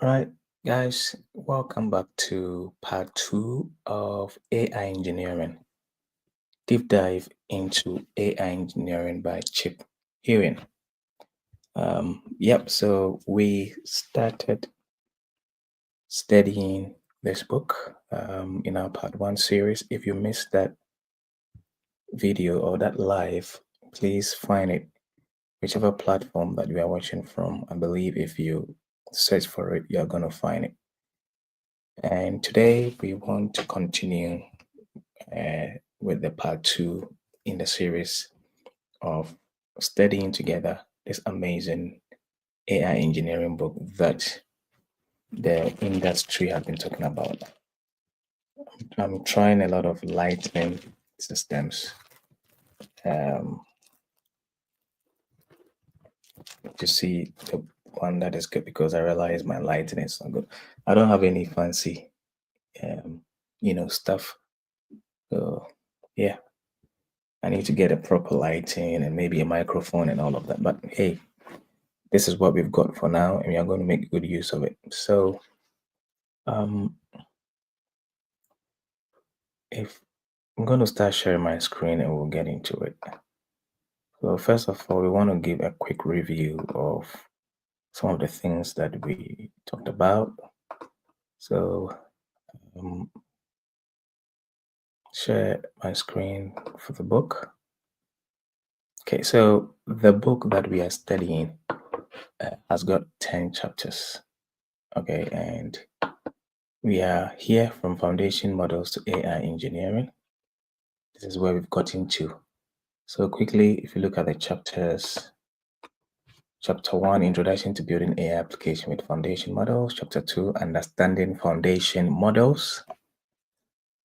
All right, guys, welcome back to part two of AI engineering. Deep dive into AI engineering by Chip Huyen. So we started studying this book in our part one series. If you missed that video or that live, please find it whichever platform that you are watching from. I believe if you search for it, you're going to find it. And today we want to continue with the part two in the series of studying together this amazing AI engineering book that the industry has been talking about. I'm trying a lot of lightning systems um, to see the one that is good because I realize my lighting is not good. I don't have any fancy, um, stuff. So yeah, I need to get a proper lighting and maybe a microphone and all of that. But hey, this is what we've got for now, and we are going to make good use of it. So, um, if I'm going to start sharing my screen and we'll get into it. So, first of all, we want to give a quick review of some of the things that we talked about. So, um, share my screen for the book. Okay, so the book that we are studying has got 10 chapters. Okay, and we are here from foundation models to AI engineering. This is where we've got into. So quickly, if you look at the chapters, chapter 1, Introduction to Building AI Application with Foundation Models. Chapter 2, Understanding Foundation Models.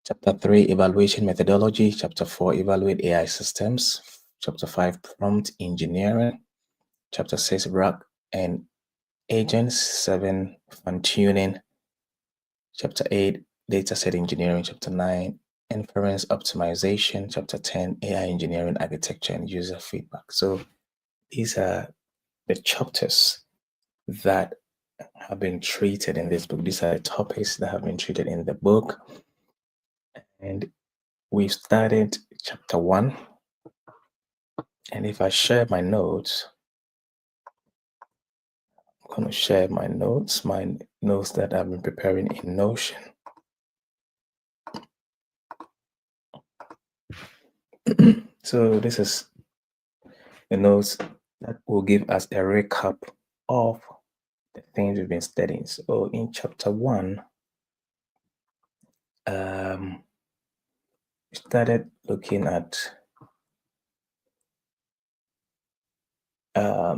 Chapter 3, Evaluation Methodology. Chapter 4, Evaluate AI Systems. Chapter 5, Prompt Engineering. Chapter 6, RAG and Agents. 7, Fine-Tuning. Chapter 8, Dataset Engineering. Chapter 9, Inference Optimization. Chapter 10, AI Engineering Architecture and User Feedback. So these are the chapters that have been treated in this book. These are the topics that have been treated in the book. And we started chapter 1. And if I share my notes, I'm going to share my notes that I've been preparing in Notion. So this is the notes that will give us a recap of the things we've been studying. So in chapter 1, we started looking at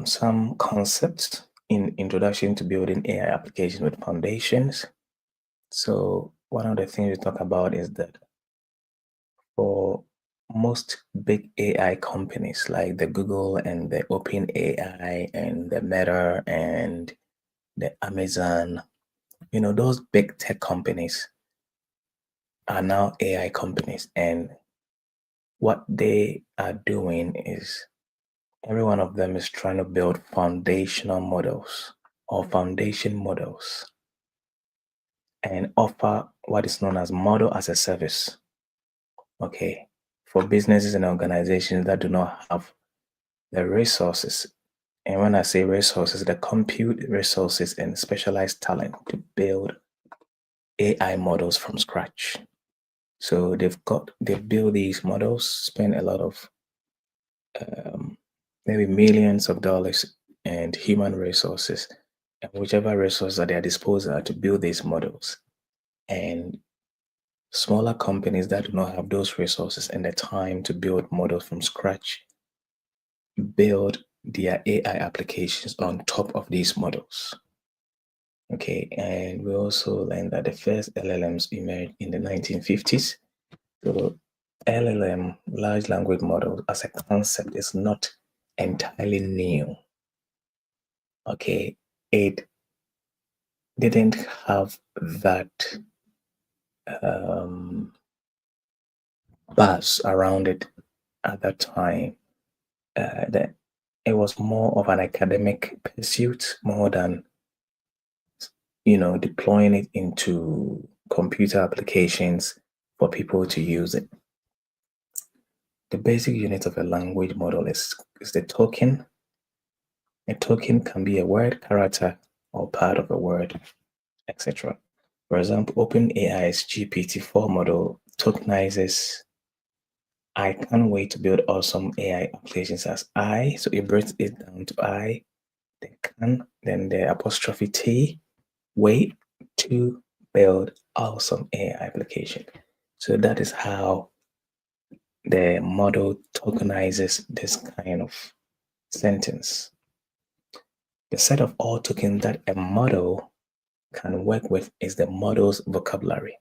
some concepts in Introduction to Building AI Applications with Foundations. So one of the things we talk about is that for most big AI companies like the Google and the OpenAI and the Meta and the Amazon, those big tech companies are now AI companies. And what they are doing is every one of them is trying to build foundational models or foundation models and offer what is known as model as a service. Okay, for businesses and organizations that do not have the resources. And when I say resources, the compute resources and specialized talent to build AI models from scratch. So they build these models, spend a lot of maybe millions of dollars and human resources and whichever resources at their disposal to build these models. And smaller companies that do not have those resources and the time to build models from scratch build their AI applications on top of these models. Okay, and we also learned that the first LLMs emerged in the 1950s. So LLM, large language model, as a concept is not entirely new. Okay, it didn't have that buzz around it at that time. That it was more of an academic pursuit more than deploying it into computer applications for people to use it. The basic unit of a language model is the token. A token can be a word, character, or part of a word, etc. For example, OpenAI's GPT-4 model tokenizes I can't wait to build awesome AI applications as I. So it breaks it down to I, then can, then the apostrophe T, wait to build awesome AI application. So that is how the model tokenizes this kind of sentence. The set of all tokens that a model can work with is the model's vocabulary.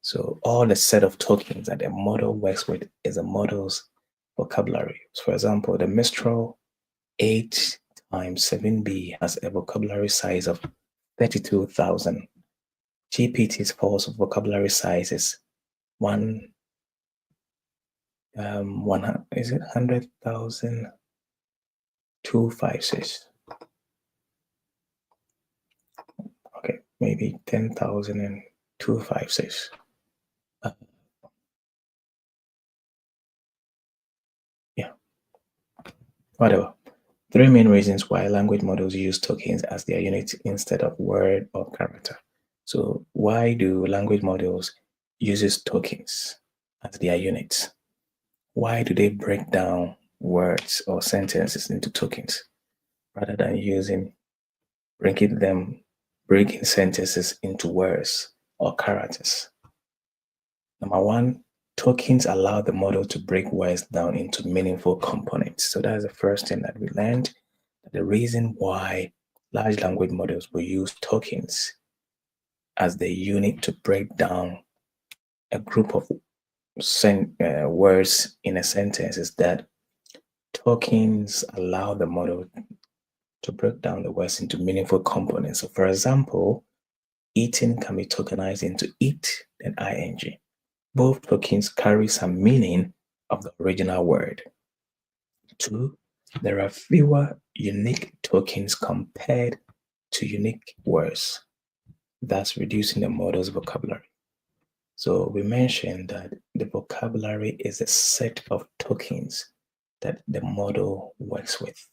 So all the set of tokens that a model works with is a model's vocabulary. So for example, the Mistral 8 times 7B has a vocabulary size of 32,000. GPT's false vocabulary size is is it 100,000 256? Okay, maybe 10,000 and 256. Yeah, whatever. Three main reasons why language models use tokens as their unit instead of word or character. So why do language models uses tokens as their units? Why do they break down words or sentences into tokens rather than breaking sentences into words or characters? Number one, tokens allow the model to break words down into meaningful components. So that's the first thing that we learned. The reason why large language models will use tokens as the unit to break down a group of words in a sentence is that tokens allow the model to break down the words into meaningful components. So, for example, eating can be tokenized into eat and ing. Both tokens carry some meaning of the original word. Two, there are fewer unique tokens compared to unique words, thus reducing the model's vocabulary. So we mentioned that the vocabulary is a set of tokens that the model works with.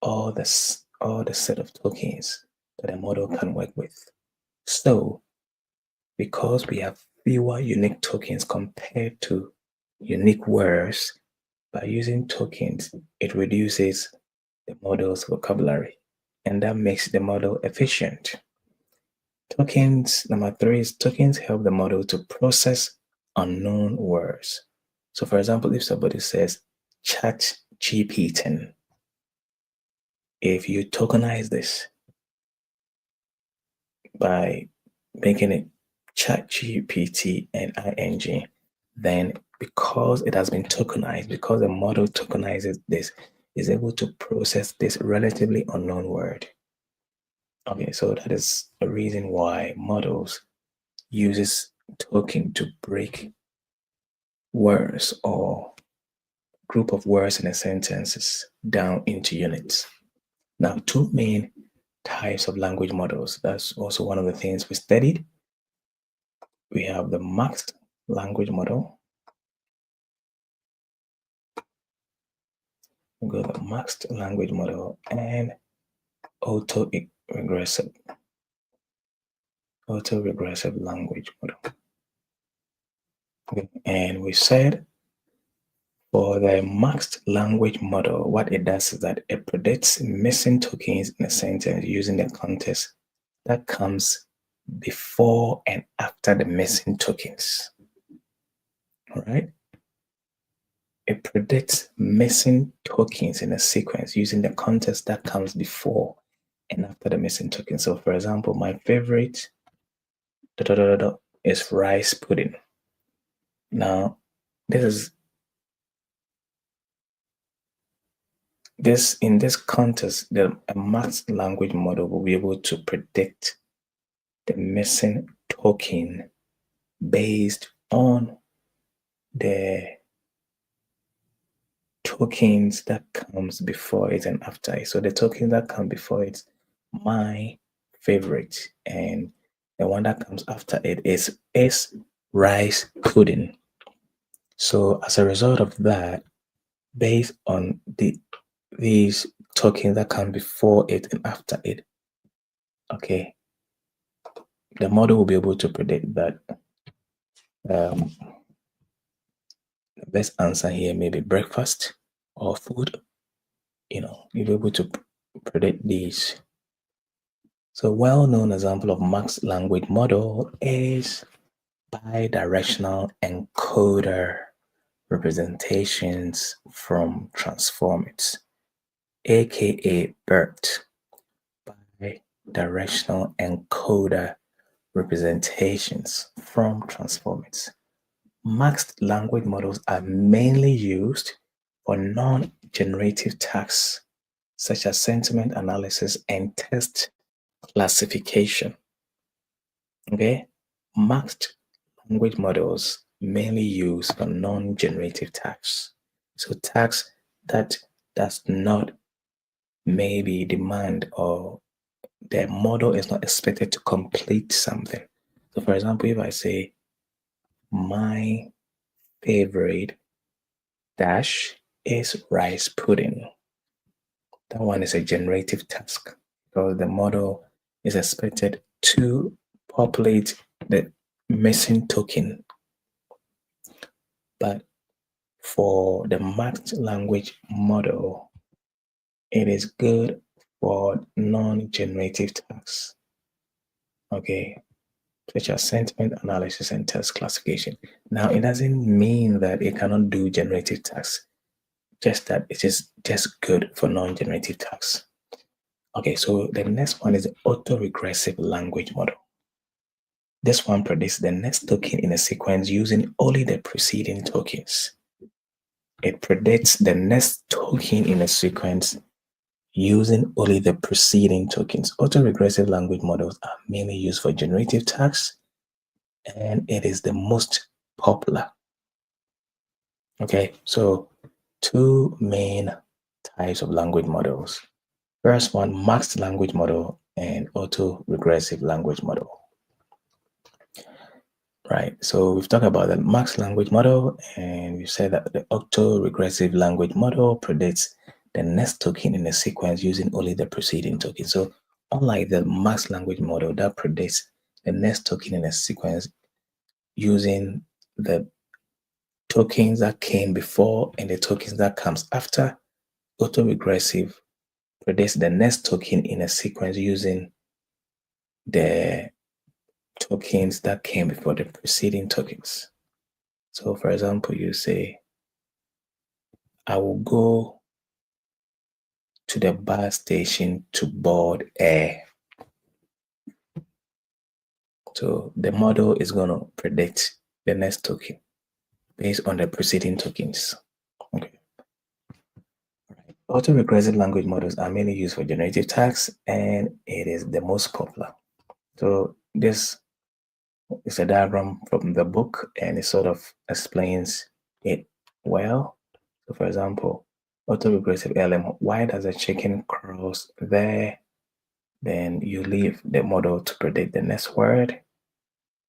All the set of tokens that a model can work with. So because we have fewer unique tokens compared to unique words, by using tokens, it reduces the model's vocabulary, and that makes the model efficient. Tokens, number three is tokens help the model to process unknown words. So, for example, if somebody says chat GPT, if you tokenize this by making it chat GPT and ing, then because it has been tokenized, because the model tokenizes this, is able to process this relatively unknown word. Okay, so that is a reason why models uses token to break words or group of words in a sentences down into units. Now, two main types of language models. That's also one of the things we studied. We have the mixed language model. We got the mixed language model and auto-regressive language model. Okay. And we said for the mixed language model, what it does is that it predicts missing tokens in a sentence using the context that comes before and after the missing tokens. All right. It predicts missing tokens in a sequence using the context that comes before and after the missing token. So, for example, my favorite is rice pudding. Now, in this context, a mixed language model will be able to predict the missing token based on the tokens that comes before it and after it. So the token that come before it, my favorite, and the one that comes after it is rice pudding. So as a result of that, based on these tokens that come before it and after it, okay, the model will be able to predict that um, the best answer here may be breakfast or food. You'll be able to predict these. So well-known example of Max language model is bidirectional encoder representations from transformers, aka BERT, bidirectional encoder representations from transformers. Mixed language models are mainly used for non-generative tasks such as sentiment analysis and text classification. Okay, mixed language models mainly used for non-generative tasks. So tasks that does not maybe demand, or the model is not expected to complete something. So for example, if I say my favorite dash is rice pudding, that one is a generative task because the model is expected to populate the missing token. But for the matched language model, it is good for non-generative tasks, okay, such as sentiment analysis and text classification. Now, it doesn't mean that it cannot do generative tasks, just that it is just good for non-generative tasks. Okay, so the next one is the autoregressive language model. This one predicts the next token in a sequence using only the preceding tokens. It predicts the next token in a sequence using only the preceding tokens. Autoregressive language models are mainly used for generative tasks, and it is the most popular. Okay, so two main types of language models. First one, mixed language model and autoregressive language model. Right, so we've talked about the mixed language model, and we said that the autoregressive language model predicts the next token in a sequence using only the preceding token. So unlike the mixed language model that predicts the next token in a sequence using the tokens that came before and the tokens that comes after, autoregressive predicts the next token in a sequence using the tokens that came before the preceding tokens. So for example, you say, I will go to the bus station to board air. So the model is going to predict the next token based on the preceding tokens. Okay. Right. Autoregressive language models are mainly used for generative tasks, and it is the most popular. So this is a diagram from the book, and it sort of explains it well. So for example, autoregressive LM, why does a chicken cross there? Then you leave the model to predict the next word.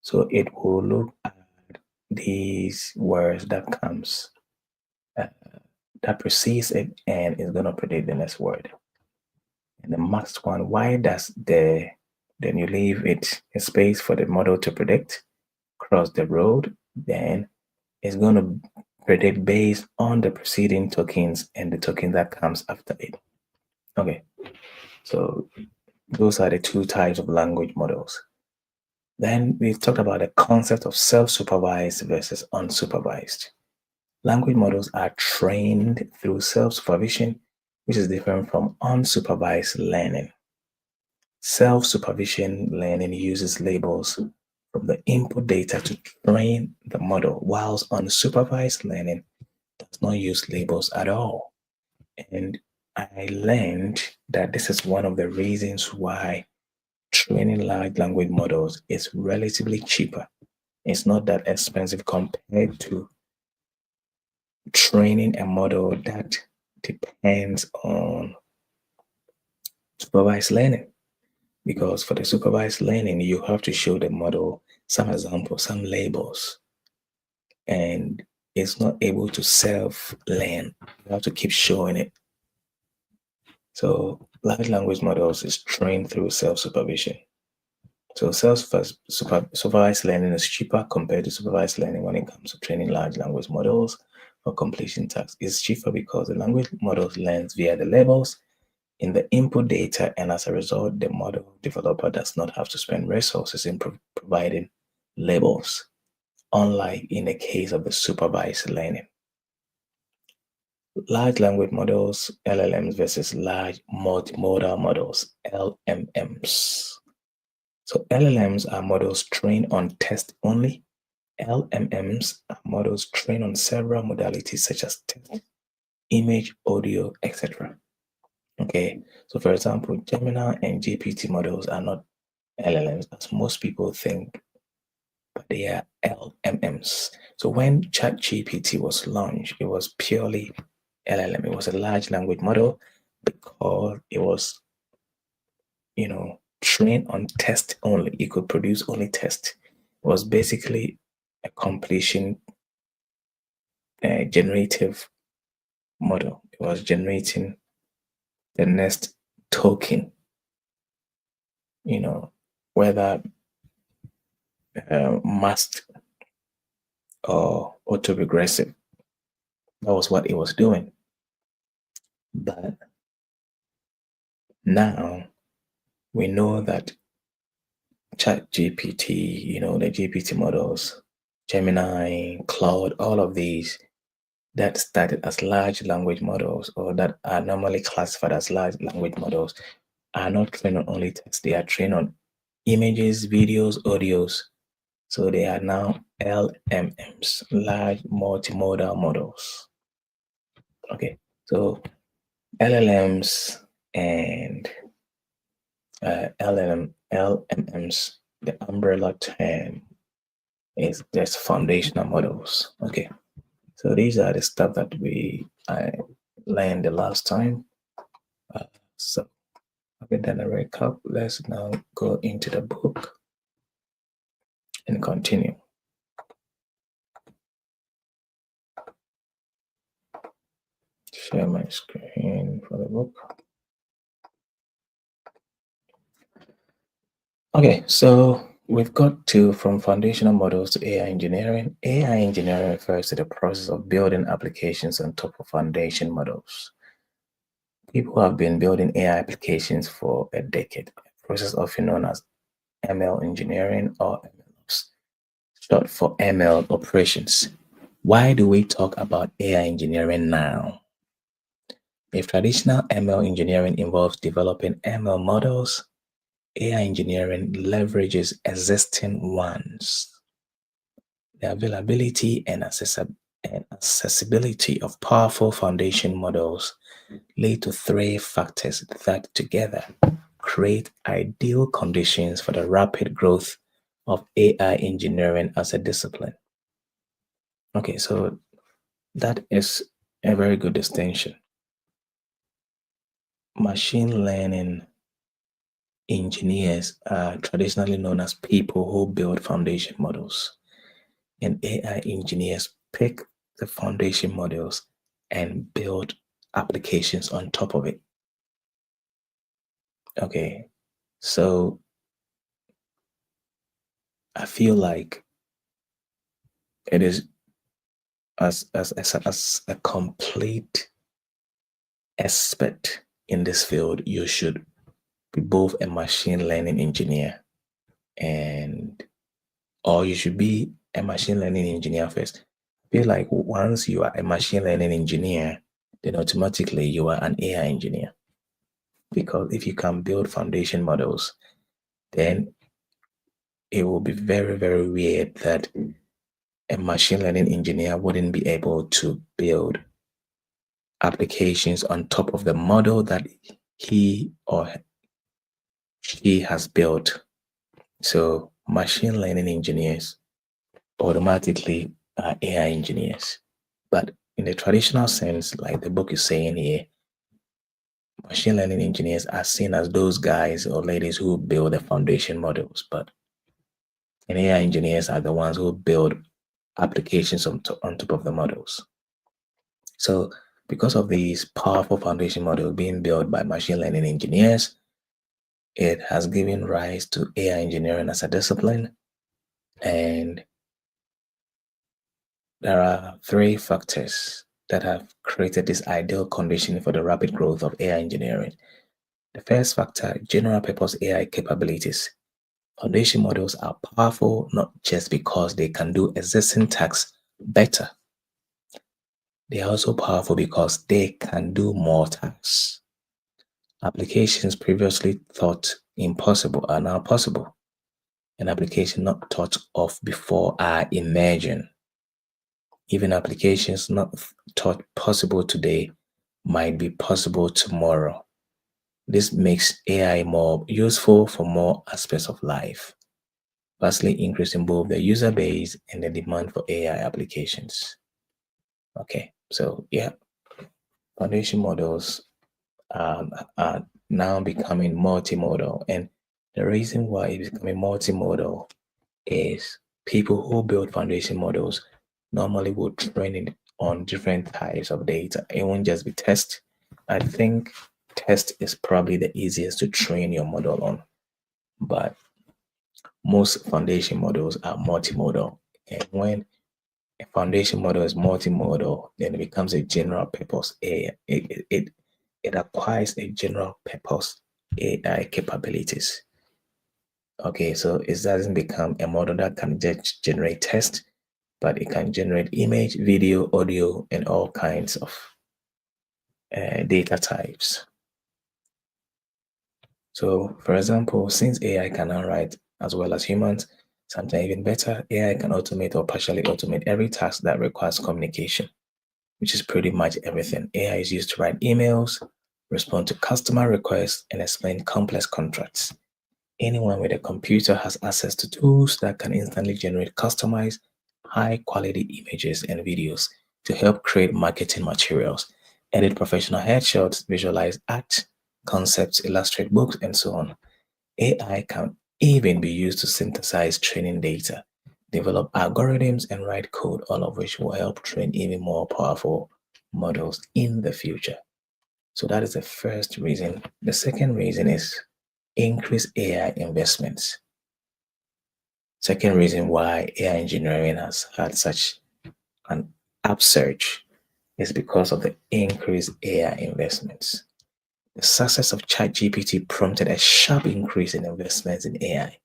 So it will look at these words that comes that precedes it and is going to predict the next word. And the next one, why does then you leave it a space for the model to predict cross the road, then it's going to predict based on the preceding tokens and the token that comes after it. Okay, so those are the two types of language models. Then we've talked about the concept of self-supervised versus unsupervised. Language models are trained through self-supervision, which is different from unsupervised learning. Self-supervision learning uses labels from the input data to train the model, whilst unsupervised learning does not use labels at all. And I learned that this is one of the reasons why training large language models is relatively cheaper. It's not that expensive compared to training a model that depends on supervised learning. Because for the supervised learning, you have to show the model some examples, some labels, and it's not able to self learn. You have to keep showing it. So large language models is trained through self supervision. So supervised learning is cheaper compared to supervised learning when it comes to training large language models for completion tasks. It's cheaper because the language models learns via the labels in the input data, and as a result, the model developer does not have to spend resources in providing labels, unlike in the case of the supervised learning. Large language models, LLMs, versus large multimodal models, LMMs. So LLMs are models trained on text only. LMMs are models trained on several modalities such as text, image, audio, etc. Okay, so for example, Gemini and GPT models are not LLMs as most people think, but they are LMMs. So when ChatGPT was launched, it was purely LLM. It was a large language model because it was, trained on text only. It could produce only text. It was basically a completion generative model. It was generating the next token, whether masked or autoregressive. That was what it was doing. But now we know that Chat GPT, the GPT models, Gemini, Cloud, all of these that started as large language models or that are normally classified as large language models are not trained on only text. They are trained on images, videos, audios. So they are now LMMs, large multimodal models. Okay, so LLMs and LMMs, the umbrella term is just foundational models. Okay, so these are the stuff that I learned the last time. So having done a recap, let's now go into the book and continue. Share my screen for the book. Okay, so we've got to from foundational models to AI engineering. AI engineering refers to the process of building applications on top of foundation models. People have been building AI applications for a decade, a process often known as ML engineering or MLOps, short for ML operations. Why do we talk about AI engineering now? If traditional ML engineering involves developing ML models, AI engineering leverages existing ones. The availability and accessibility of powerful foundation models lead to three factors that together create ideal conditions for the rapid growth of AI engineering as a discipline. Okay, so that is a very good distinction. Machine learning engineers are traditionally known as people who build foundation models, and AI engineers pick the foundation models and build applications on top of it. Okay, so I feel like it is as a complete expert in this field, you should be both a machine learning engineer and or you should be a machine learning engineer first. I feel like once you are a machine learning engineer, then automatically you are an AI engineer. Because if you can build foundation models, then it will be very, very weird that a machine learning engineer wouldn't be able to build applications on top of the model that he or she has built. So machine learning engineers automatically are AI engineers. But in the traditional sense, like the book is saying here, machine learning engineers are seen as those guys or ladies who build the foundation models, but and AI engineers are the ones who build applications on top of the models. So, because of these powerful foundation models being built by machine learning engineers, it has given rise to AI engineering as a discipline. And there are three factors that have created this ideal condition for the rapid growth of AI engineering. The first factor, general purpose AI capabilities. Foundation models are powerful not just because they can do existing tasks better, they are also powerful because they can do more tasks. Applications previously thought impossible are now possible, and applications not thought of before are emerging. Even applications not thought possible today might be possible tomorrow. This makes AI more useful for more aspects of life, vastly increasing both the user base and the demand for AI applications. Okay, so yeah, foundation models are now becoming multimodal, and the reason why it's becoming multimodal is people who build foundation models normally will train it on different types of data. It won't just be test. I think test is probably the easiest to train your model on, but most foundation models are multimodal. And when a foundation model is multimodal, then it becomes a general purpose AI. It acquires a general purpose AI capabilities. Okay, so it doesn't become a model that can just generate text, but it can generate image, video, audio, and all kinds of data types. So, for example, since AI can now write as well as humans, sometimes even better, AI can automate or partially automate every task that requires communication, which is pretty much everything. AI is used to write emails, respond to customer requests, and explain complex contracts. Anyone with a computer has access to tools that can instantly generate customized, high quality images and videos to help create marketing materials, edit professional headshots, visualize art, concepts, illustrate books, and so on. AI can even be used to synthesize training data, develop algorithms, and write code, all of which will help train even more powerful models in the future. So that is the first reason. The second reason is increased AI investments. Second reason why AI engineering has had such an upsurge is because of the increased AI investments. The success of ChatGPT prompted a sharp increase in investments in AI,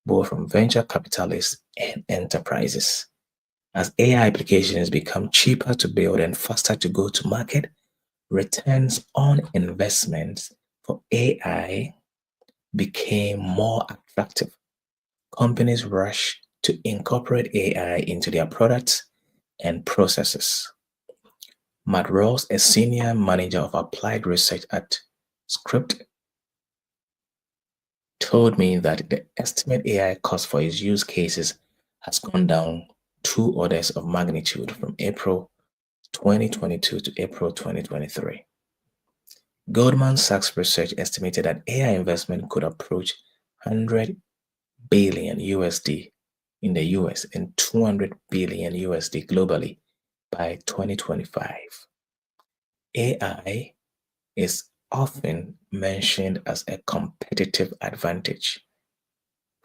both from venture capitalists and enterprises. As AI applications become cheaper to build and faster to go to market, returns on investments for AI became more attractive. Companies rush to incorporate AI into their products and processes. Matt Ross, a senior manager of applied research at Script, told me that the estimate AI cost for his use cases has gone down two orders of magnitude from April 2022 to April 2023. Goldman Sachs research estimated that AI investment could approach 100 billion USD in the US and 200 billion USD globally by 2025. AI is often mentioned as a competitive advantage.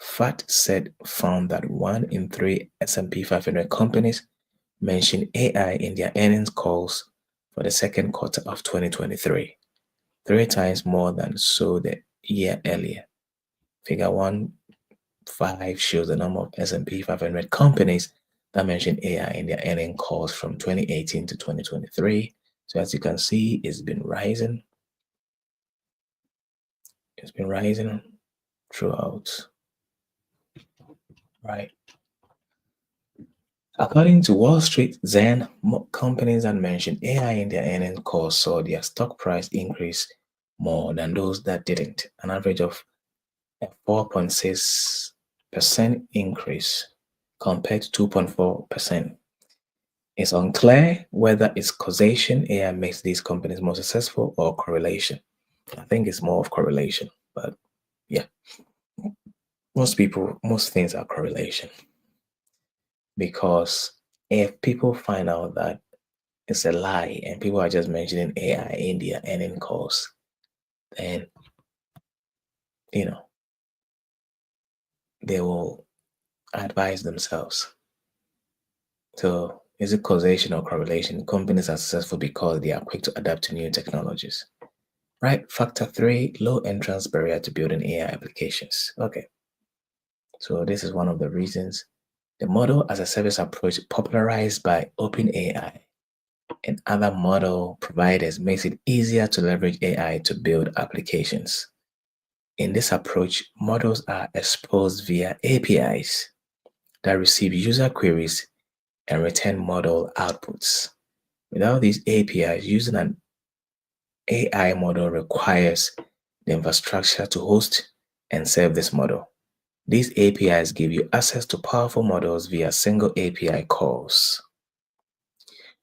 FactSet found that 1 in 3 S&P 500 companies mentioned AI in their earnings calls for the second quarter of 2023, three times more than so the year earlier. Figure 1.5 shows the number of S&P 500 companies that mention AI in their earnings calls from 2018 to 2023. So as you can see, it's been rising. It's been rising throughout, right? According to Wall Street, then companies that mentioned AI in their earnings calls saw their stock price increase more than those that didn't, an average of a 4.6% increase compared to 2.4%. It's unclear whether it's causation AI makes these companies more successful or correlation. I think it's more of correlation, but yeah, most things are correlation because if people find out that it's a lie and people are just mentioning AI in their earning calls, then you know they will advise themselves. So is it causation or correlation? Companies are successful because they are quick to adapt to new technologies. Right. Factor three, low entrance barrier to building AI applications. Okay. So this is one of the reasons. The model as a service approach popularized by OpenAI and other model providers makes it easier to leverage AI to build applications. In this approach, models are exposed via APIs that receive user queries and return model outputs. Without these APIs, using an AI model requires the infrastructure to host and serve this model. These APIs give you access to powerful models via single API calls.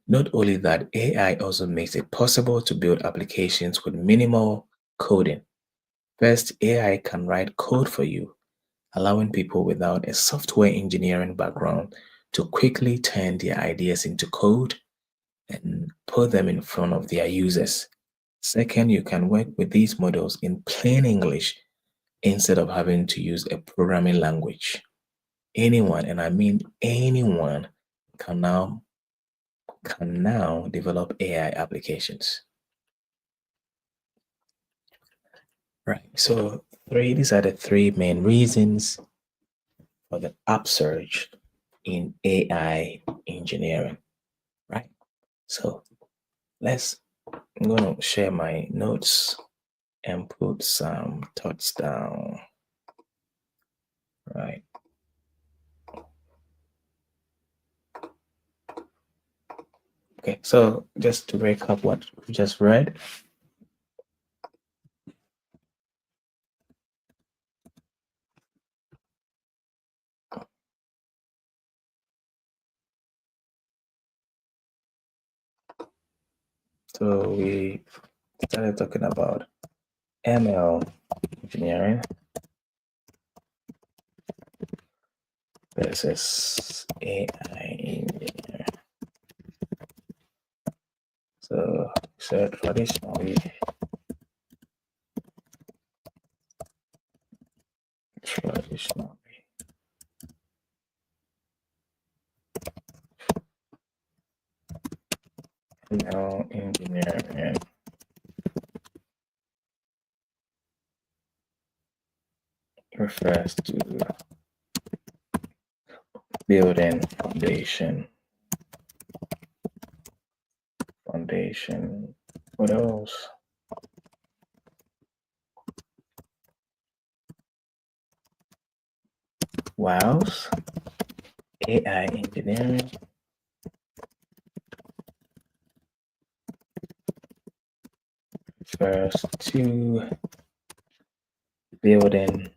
Not only that, AI also makes it possible to build applications with minimal coding. First, AI can write code for you, allowing people without a software engineering background to quickly turn their ideas into code and put them in front of their users. Second, you can work with these models in plain English instead of having to use a programming language. Anyone, and I mean anyone, can now develop AI applications. Right. So these are the three main reasons for the upsurge in AI engineering. Right. So I'm gonna share my notes and put some thoughts down. Right. Okay, so just to recap what we just read, so we started talking about ML engineering versus AI engineering. So traditionally ML engineering refers to building foundation. What else? Whilst AI engineering refers to building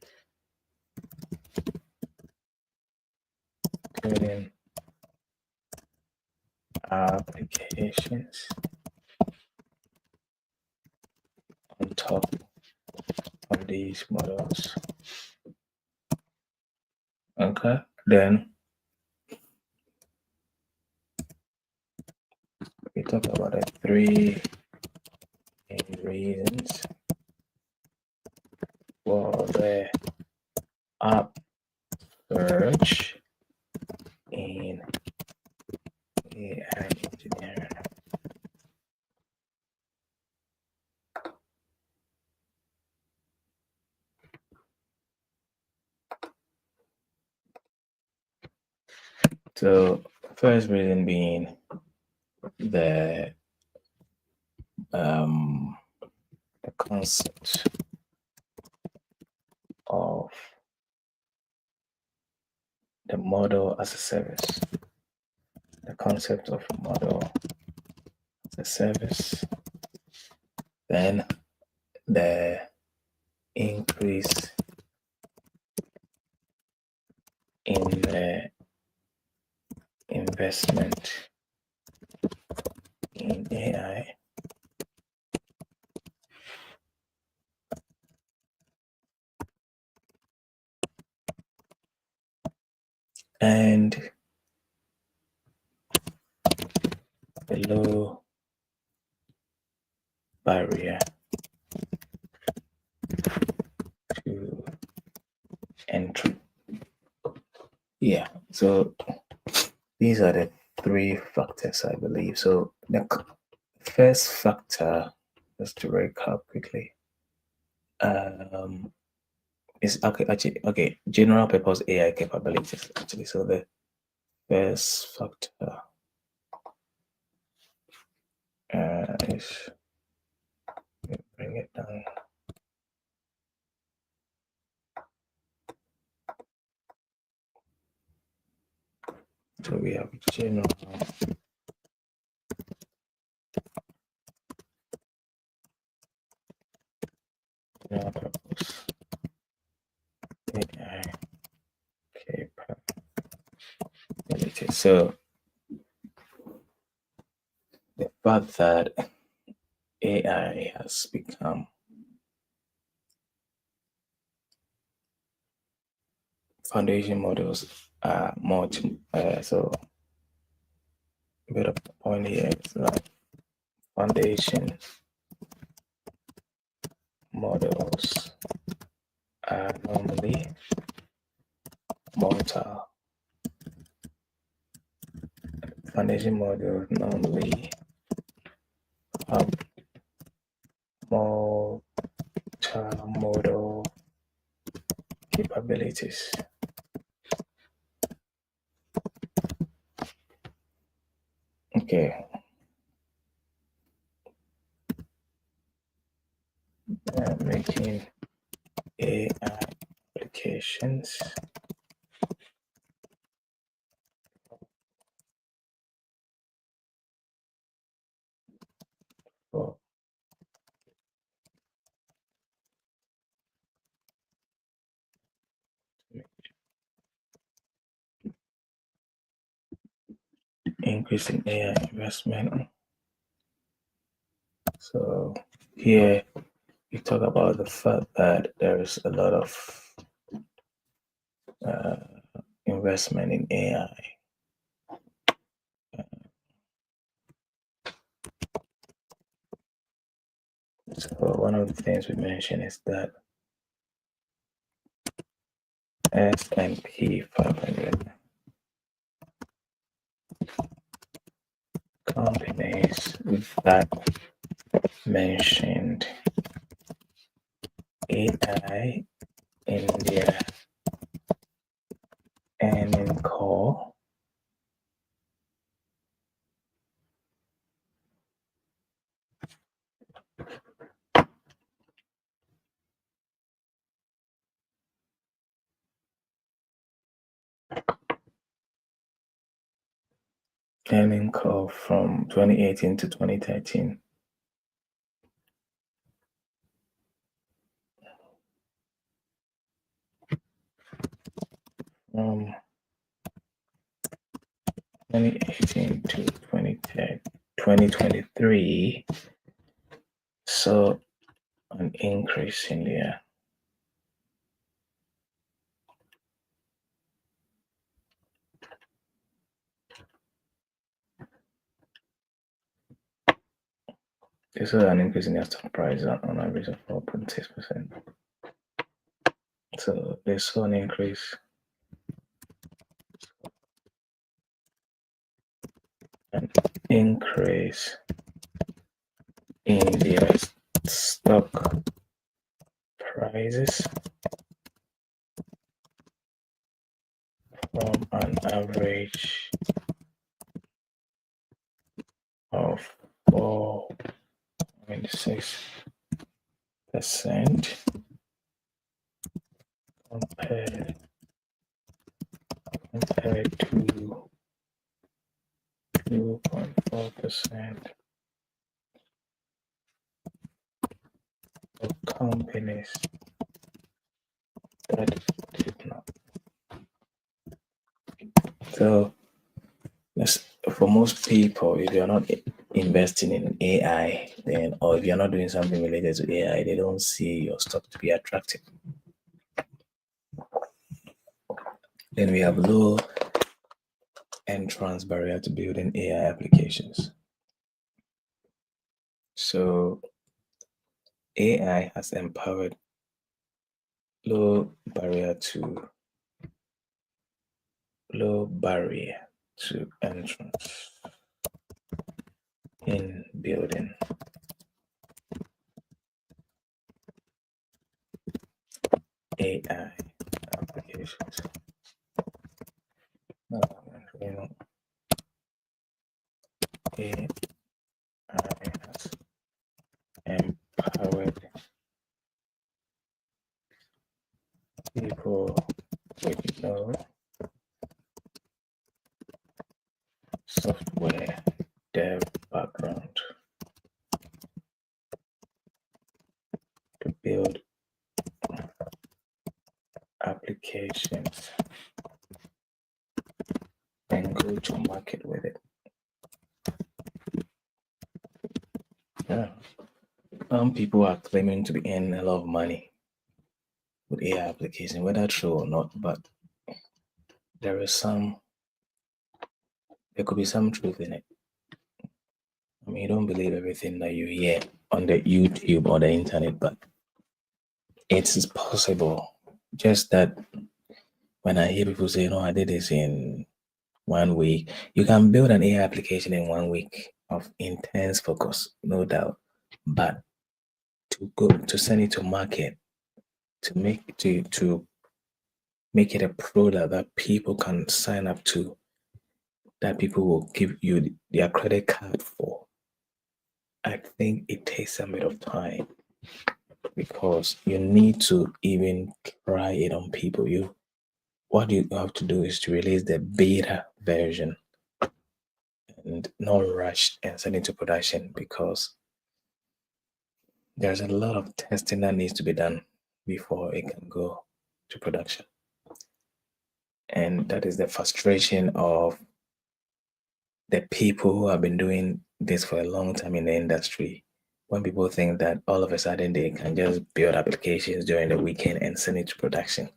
applications on top of these models. Okay, then we talk about the three main reasons for the upsurge in AI engineering. So, first reason being the the concept of the model as a service. The concept of model as a service. Then the increase in the investment in AI. and a low barrier to entry. Yeah, so these are the three factors, I believe. So the first factor, just to recap quickly, is okay. General purpose AI capabilities actually. So the first factor is, bring it down. So we have general purpose AI capabilities. So the fact that AI has become foundation models are much so a bit of the point here is that foundation models are normally mortal. Foundation models normally have multimodal capabilities. Okay. Making AI applications for increasing AI investment. So here we talk about the fact that there is a lot of investment in AI. So one of the things we mentioned is that S&P 500 companies that mentioned AI in their earnings call from 2018 to 2013. From 2018 to 2023, so an increase in there. This is an increase in their stock price on average of 4.6%. So they saw an increase in their stock prices from an average of 4.6% compared to 2.4% of companies that did not. So for most people, if you're not investing in AI, then or if you're not doing something related to AI, they don't see your stock to be attractive. Then we have low entrance barrier to building AI applications. So AI has empowered low barrier to low barrier to entrance in building AI applications. No, you know, AI has empowered people with no software dev background to build applications and go to market with it. Yeah. People are claiming to be earning a lot of money with AI application, whether true or not, but there is there could be some truth in it. I mean, you don't believe everything that you hear on the YouTube or the internet, but it is possible. Just that when I hear people say, I did this in 1 week, you can build an AI application in 1 week of intense focus, no doubt. But to send it to market, to make it a product that people can sign up to, that people will give you their credit card for, I think it takes a bit of time because you need to even try it on people. What you have to do is to release the beta version and not rush and send it to production because there's a lot of testing that needs to be done before it can go to production. And that is the frustration of the people who have been doing this for a long time in the industry. When people think that all of a sudden they can just build applications during the weekend and send it to production.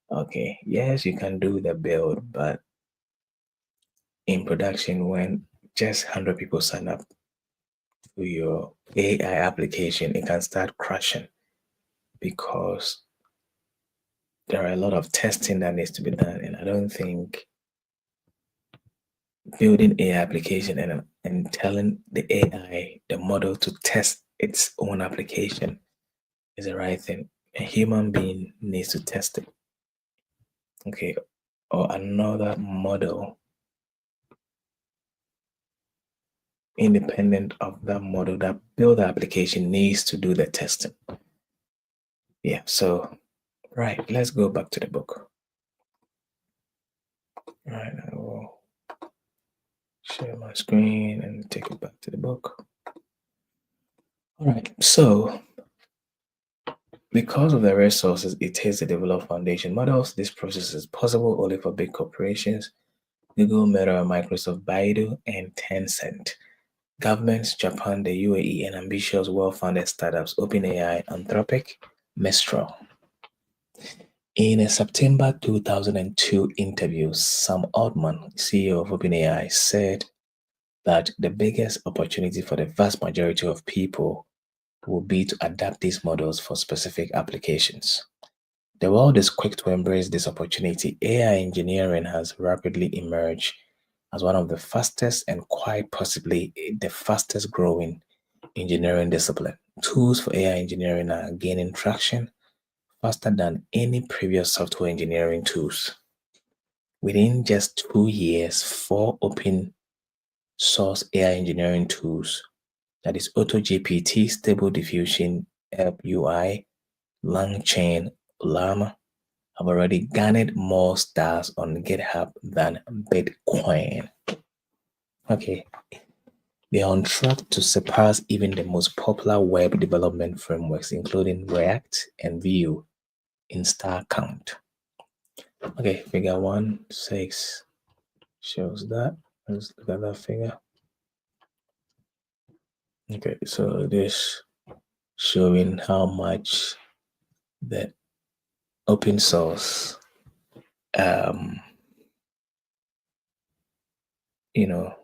Okay, yes, you can do the build, but in production, when just 100 people sign up to your AI application, it can start crashing because there are a lot of testing that needs to be done. And I don't think building AI application and telling the AI, the model to test its own application is the right thing. A human being needs to test it. Okay. Or another model independent of that model that build the application needs to do the testing. Yeah. So right, let's go back to the book. All right, I will share my screen and take it back to the book. All right, so because of the resources it takes to develop foundation models, this process is possible only for big corporations, Google, Meta, Microsoft, Baidu, and Tencent. Governments, Japan, the UAE, and ambitious, well-funded startups, OpenAI, Anthropic, Mistral. In a September 2002 interview, Sam Altman, CEO of OpenAI, said that the biggest opportunity for the vast majority of people will be to adapt these models for specific applications. The world is quick to embrace this opportunity. AI engineering has rapidly emerged as one of the fastest and quite possibly the fastest growing engineering discipline. Tools for AI engineering are gaining traction faster than any previous software engineering tools. Within just 2 years, 4 open source AI engineering tools, that is AutoGPT, Stable Diffusion, Help UI, LangChain, Llama, have already garnered more stars on GitHub than Bitcoin. Okay, they are on track to surpass even the most popular web development frameworks, including React and Vue, in star count. Okay, figure 1.6 shows that. Let's look at that figure. Okay, so this showing how much the open source you know,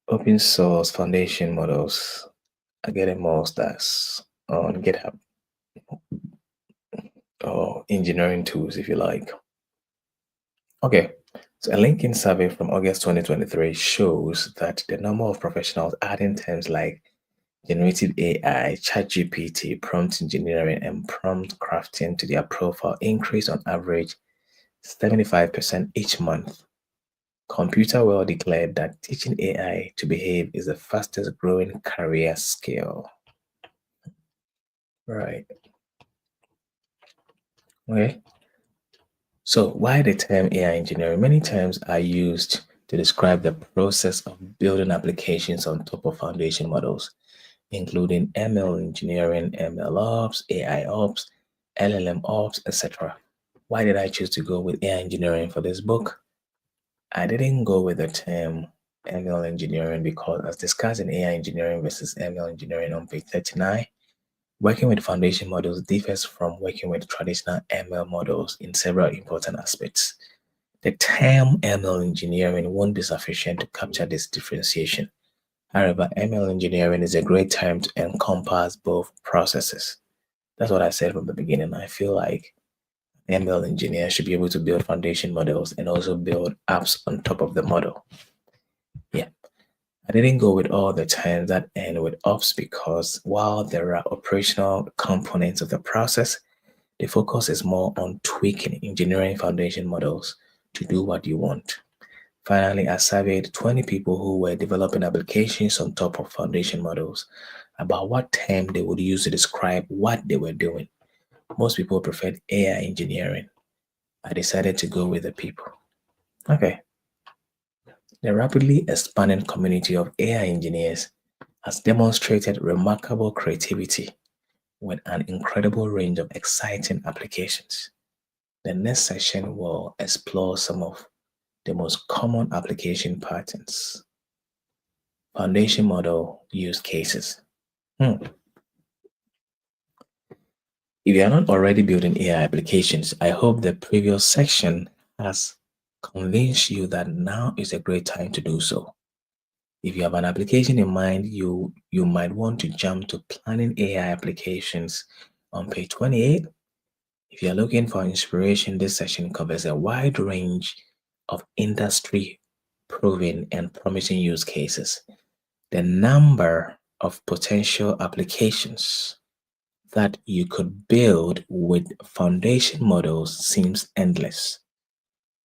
open source foundation models are getting more stars on GitHub or engineering tools, if you like. Okay, so a LinkedIn survey from August 2023 shows that the number of professionals adding terms like generative AI, ChatGPT, prompt engineering, and prompt crafting to their profile increased on average 75% each month. Computer World declared that teaching AI to behave is the fastest growing career skill. Right. Okay. So, why the term AI engineering? Many terms are used to describe the process of building applications on top of foundation models, including ML engineering, ML ops, AI ops, LLM ops, etc. Why did I choose to go with AI engineering for this book? I didn't go with the term ML engineering because, as discussed in AI engineering versus ML engineering on page 39, working with foundation models differs from working with traditional ML models in several important aspects. The term ML engineering won't be sufficient to capture this differentiation. However, ML engineering is a great term to encompass both processes. That's what I said from the beginning. I feel like ML engineer should be able to build foundation models and also build apps on top of the model. Yeah, I didn't go with all the terms that end with ops because while there are operational components of the process, the focus is more on tweaking engineering foundation models to do what you want. Finally, I surveyed 20 people who were developing applications on top of foundation models about what term they would use to describe what they were doing. Most people preferred AI engineering. I decided to go with the people. Okay. The rapidly expanding community of AI engineers has demonstrated remarkable creativity with an incredible range of exciting applications. The next session will explore some of the most common application patterns. Foundation model use cases. Hmm. If you are not already building AI applications, I hope the previous section has convinced you that now is a great time to do so. If you have an application in mind, you might want to jump to planning AI applications on page 28. If you're looking for inspiration, this session covers a wide range of industry proven and promising use cases. The number of potential applications that you could build with foundation models seems endless.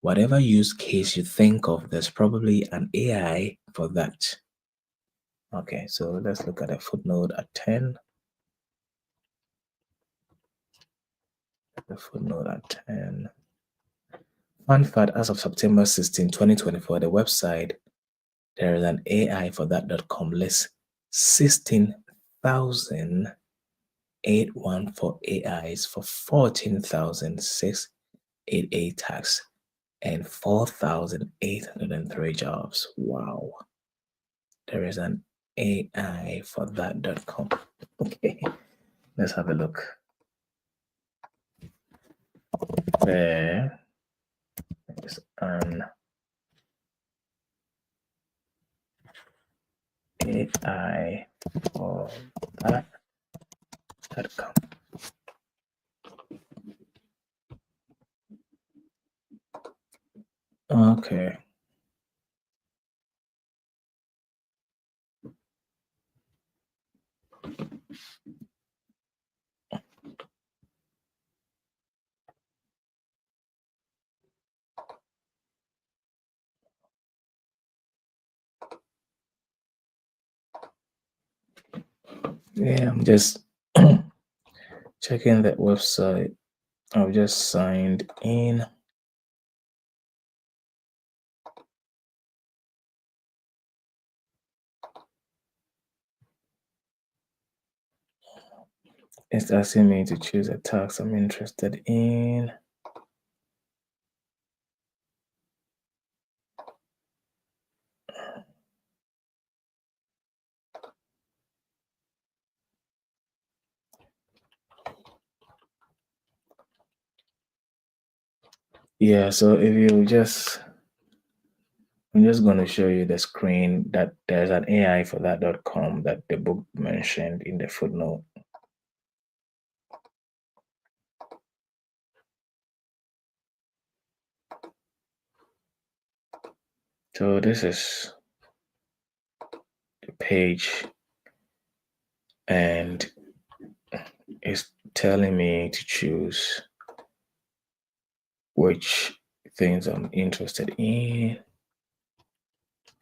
Whatever use case you think of, there's probably an AI for that. Okay, so let's look at a footnote at 10. The footnote at 10. Fun fact, as of September 16, 2024, the website, there is an AI for that.com lists 16,814 AIs for 14,688 tasks and 4,803 jobs. Wow. There is an AI for that.com. Okay, let's have a look. There is an AI for that.com. Okay. Yeah, I'm just checking that website. I've just signed in. It's asking me to choose a task I'm interested in. Yeah, so if you just I'm just going to show you the screen that there's an AI for that.com that the book mentioned in the footnote. So this is the page, and it's telling me to choose which things I'm interested in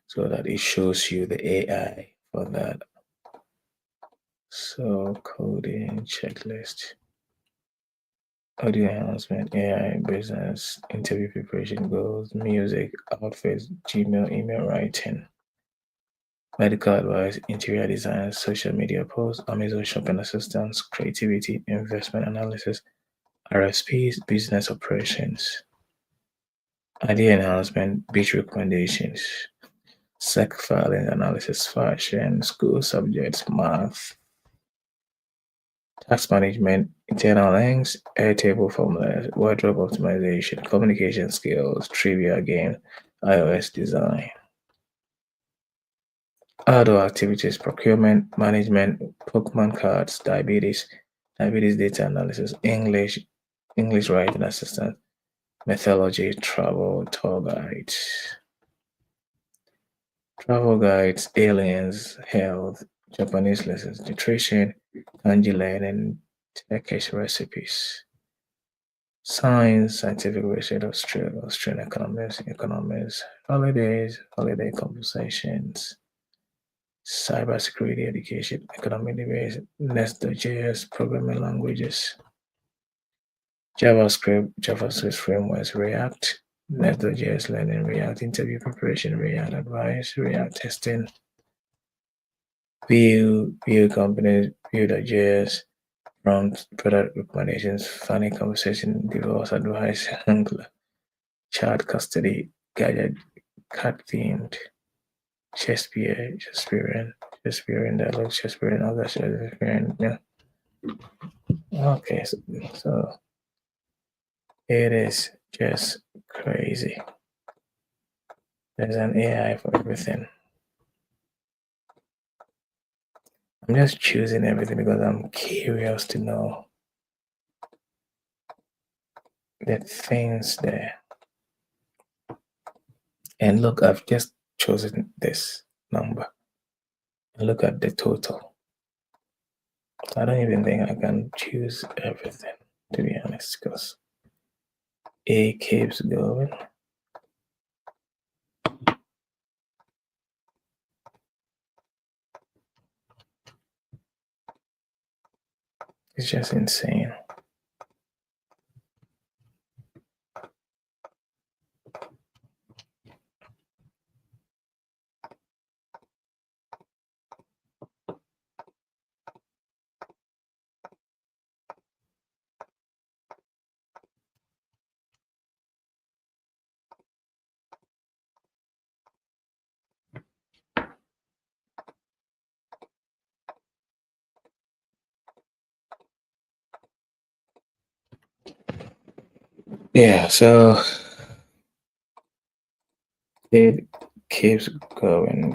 so that it shows you the AI for that. So coding checklist, audio enhancement, AI business, interview preparation goals, music, outfits, Gmail, email writing, medical advice, interior design, social media posts, Amazon shopping assistance, creativity, investment analysis, RSPs, business operations, idea enhancement, beach recommendations, SEC filing analysis, fashion, school subjects, math, tax management, internal links, Airtable formulas, wardrobe optimization, communication skills, trivia game, iOS design, outdoor activities, procurement, management, Pokemon cards, diabetes data analysis, English writing assistant, methodology, travel guides, aliens, health, Japanese lessons, nutrition, kanji learning, Turkish recipes, science, scientific research, Australian economics, holiday conversations, cybersecurity education, economic debates, Nest.js, programming languages, JavaScript frameworks, React, Nest.js learning, React interview preparation, React advice, React testing, Vue components, Vue.js, prompt product recommendations, funny conversation, divorce advice, Angular, child custody, gadget, cat themed, Shakespearean dialogue, Shakespearean, other Shakespearean. Yeah. Okay, so it is just crazy. There's an AI for everything. I'm just choosing everything because I'm curious to know the things there. And look, I've just chosen this number. And look at the total. I don't even think I can choose everything, to be honest, because it keeps going. It's just insane. Yeah, so it keeps going.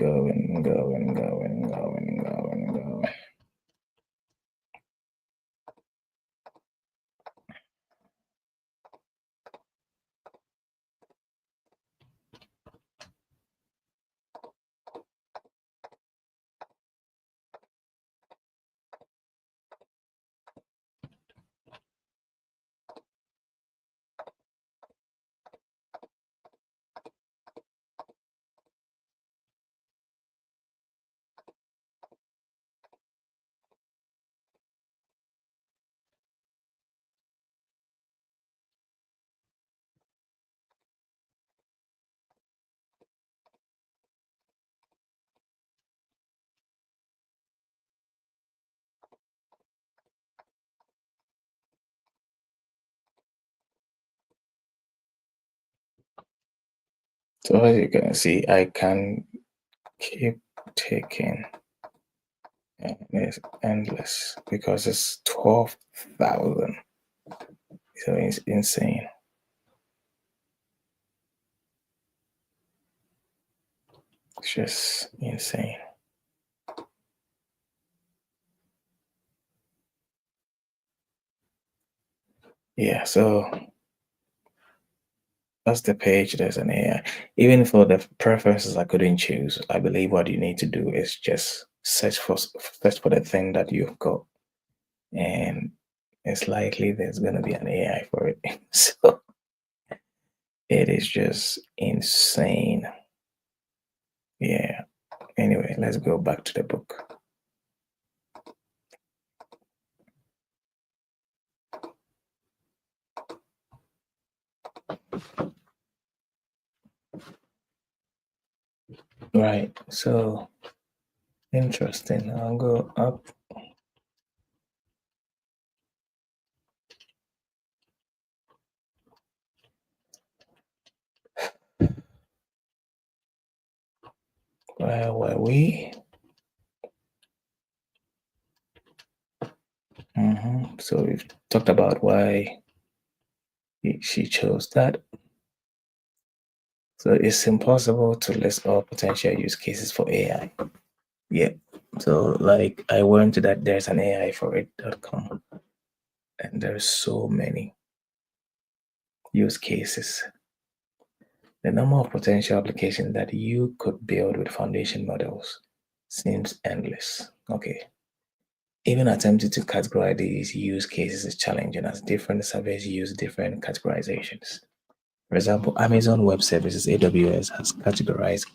So as you can see, I can keep taking, and it's endless because it's 12,000. So it's insane. just insane. Yeah, so that's the page. There's an AI. Even for the preferences I couldn't choose, I believe what you need to do is just search for the thing that you've got, and it's likely there's gonna be an AI for it. So it is just insane. Yeah. Anyway, let's go back to the book. Right. So interesting. I'll go up. Where were we? So we've talked about why she chose that. So it's impossible to list all potential use cases for AI. Yeah. So like I went to that there's an AI for it.com, and there's so many use cases. The number of potential applications that you could build with foundation models seems endless. Okay. Even attempting to categorize these use cases is challenging as different surveys use different categorizations. For example, Amazon Web Services (AWS) has categorized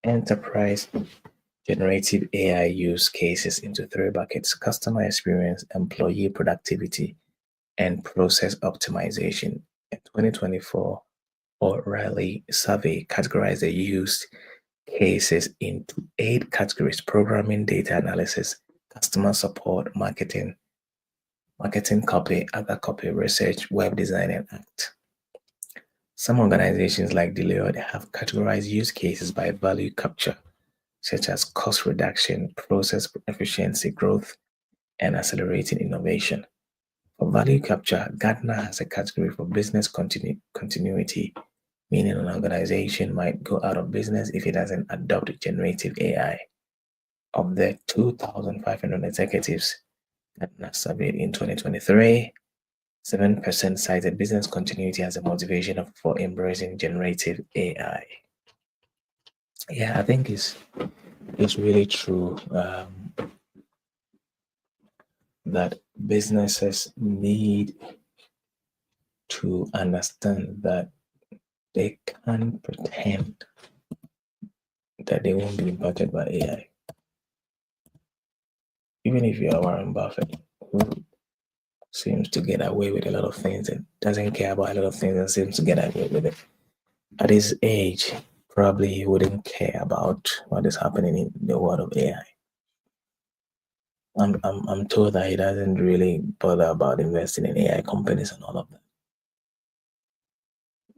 enterprise generative AI use cases into three buckets: customer experience, employee productivity, and process optimization. In 2024, O'Reilly survey categorized the use cases into 8 categories: programming, data analysis, customer support, marketing copy, other copy, research, web design, and act. Some organizations like Deloitte have categorized use cases by value capture, such as cost reduction, process efficiency, growth, and accelerating innovation. For value capture, Gartner has a category for business continuity, meaning an organization might go out of business if it doesn't adopt generative AI. Of the 2,500 executives Gartner surveyed in 2023, 7% cited business continuity as a motivation for embracing generative AI. Yeah, I think it's really true that businesses need to understand that they can't pretend that they won't be impacted by AI. Even if you are Warren Buffett, who seems to get away with a lot of things and doesn't care about a lot of things and seems to get away with it. At his age, probably he wouldn't care about what is happening in the world of AI. I'm told that he doesn't really bother about investing in AI companies and all of that.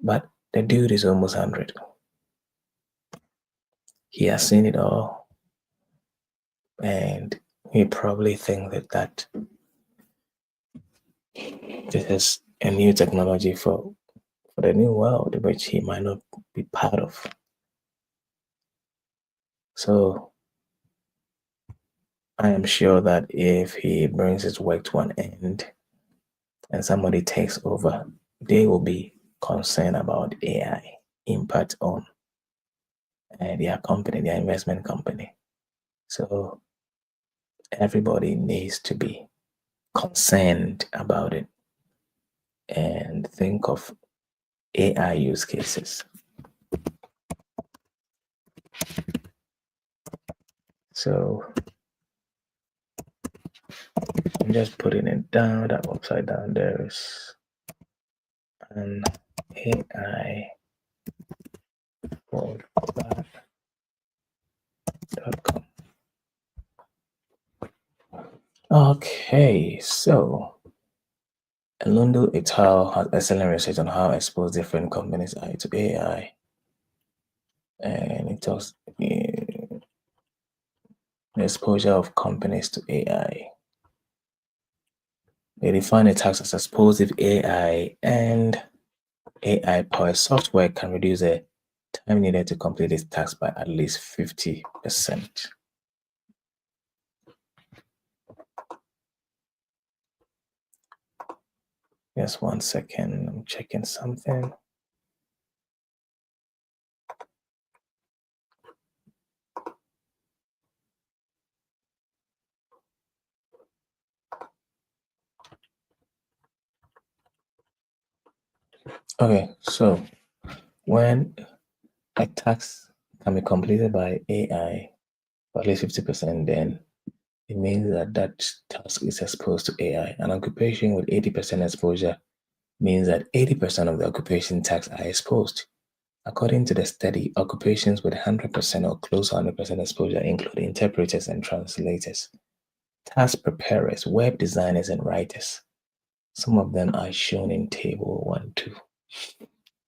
But the dude is almost 100. He has seen it all, and he probably thinks that this is a new technology for the new world, which he might not be part of. So I am sure that if he brings his work to an end and somebody takes over, they will be concerned about AI impact on their company, their investment company. So everybody needs to be concerned about it and think of AI use cases. So I'm just putting it down, that upside down there is an AI for that.com. Okay, so Elundo et al. Has excellent research on how exposed different companies are to AI. And it talks the exposure of companies to AI. They define attacks as exposed if AI and AI powered software can reduce the time needed to complete this task by at least 50%. Just 1 second, I'm checking something. Okay, so when a task can be completed by AI for at least 50%, then it means that that task is exposed to AI. An occupation with 80% exposure means that 80% of the occupation tasks are exposed. According to the study, occupations with 100% or close to 100% exposure include interpreters and translators, task preparers, web designers, and writers. Some of them are shown in Table 1 2.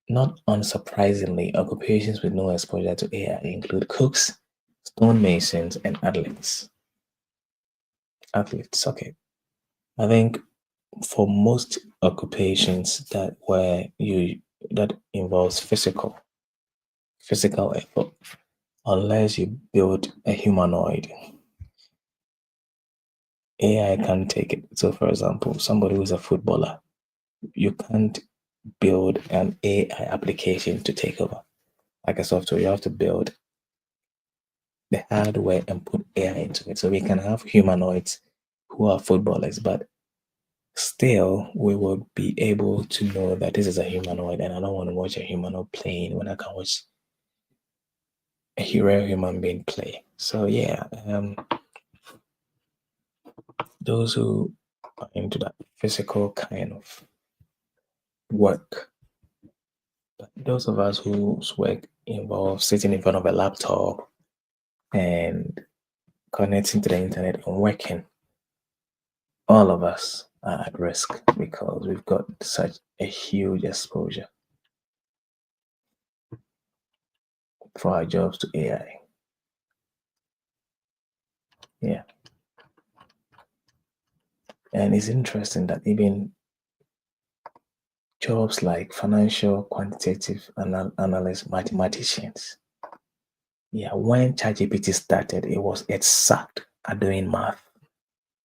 Not unsurprisingly, occupations with no exposure to AI include cooks, stonemasons, and athletes. Athletes, okay. I think for most occupations that involves physical effort, unless you build a humanoid, AI can't take it. So, for example, somebody who's a footballer, you can't build an AI application to take over. Like a software, you have to build the hardware and put AI into it. So we can have humanoids who are footballers, but still we will be able to know that this is a humanoid, and I don't want to watch a humanoid playing when I can watch a real human being play. So yeah, those who are into that physical kind of work, but those of us whose work involves sitting in front of a laptop and connecting to the internet and working, all of us are at risk because we've got such a huge exposure for our jobs to AI. Yeah. And it's interesting that even jobs like financial, quantitative analysts, mathematicians, yeah, when ChatGPT started, it sucked at doing math.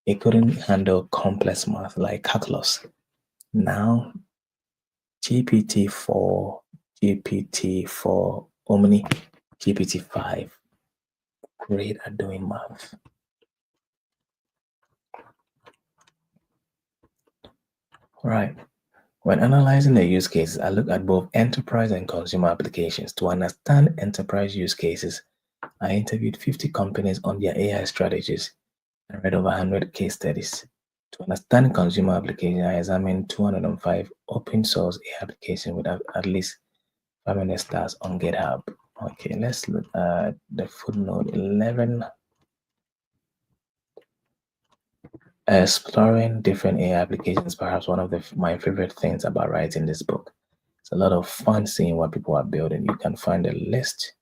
It couldn't handle complex math like calculus. Now, GPT-4, GPT-4 Omni, GPT-5, great at doing math. Right. When analyzing the use cases, I look at both enterprise and consumer applications. To understand enterprise use cases, I interviewed 50 companies on their AI strategies and read over 100 case studies. To understand consumer applications, I examined 205 open source AI applications with at least 500 stars on GitHub. Okay, let's look at the footnote 11. Exploring different AI applications, perhaps one of my favorite things about writing this book. It's a lot of fun seeing what people are building. You can find a list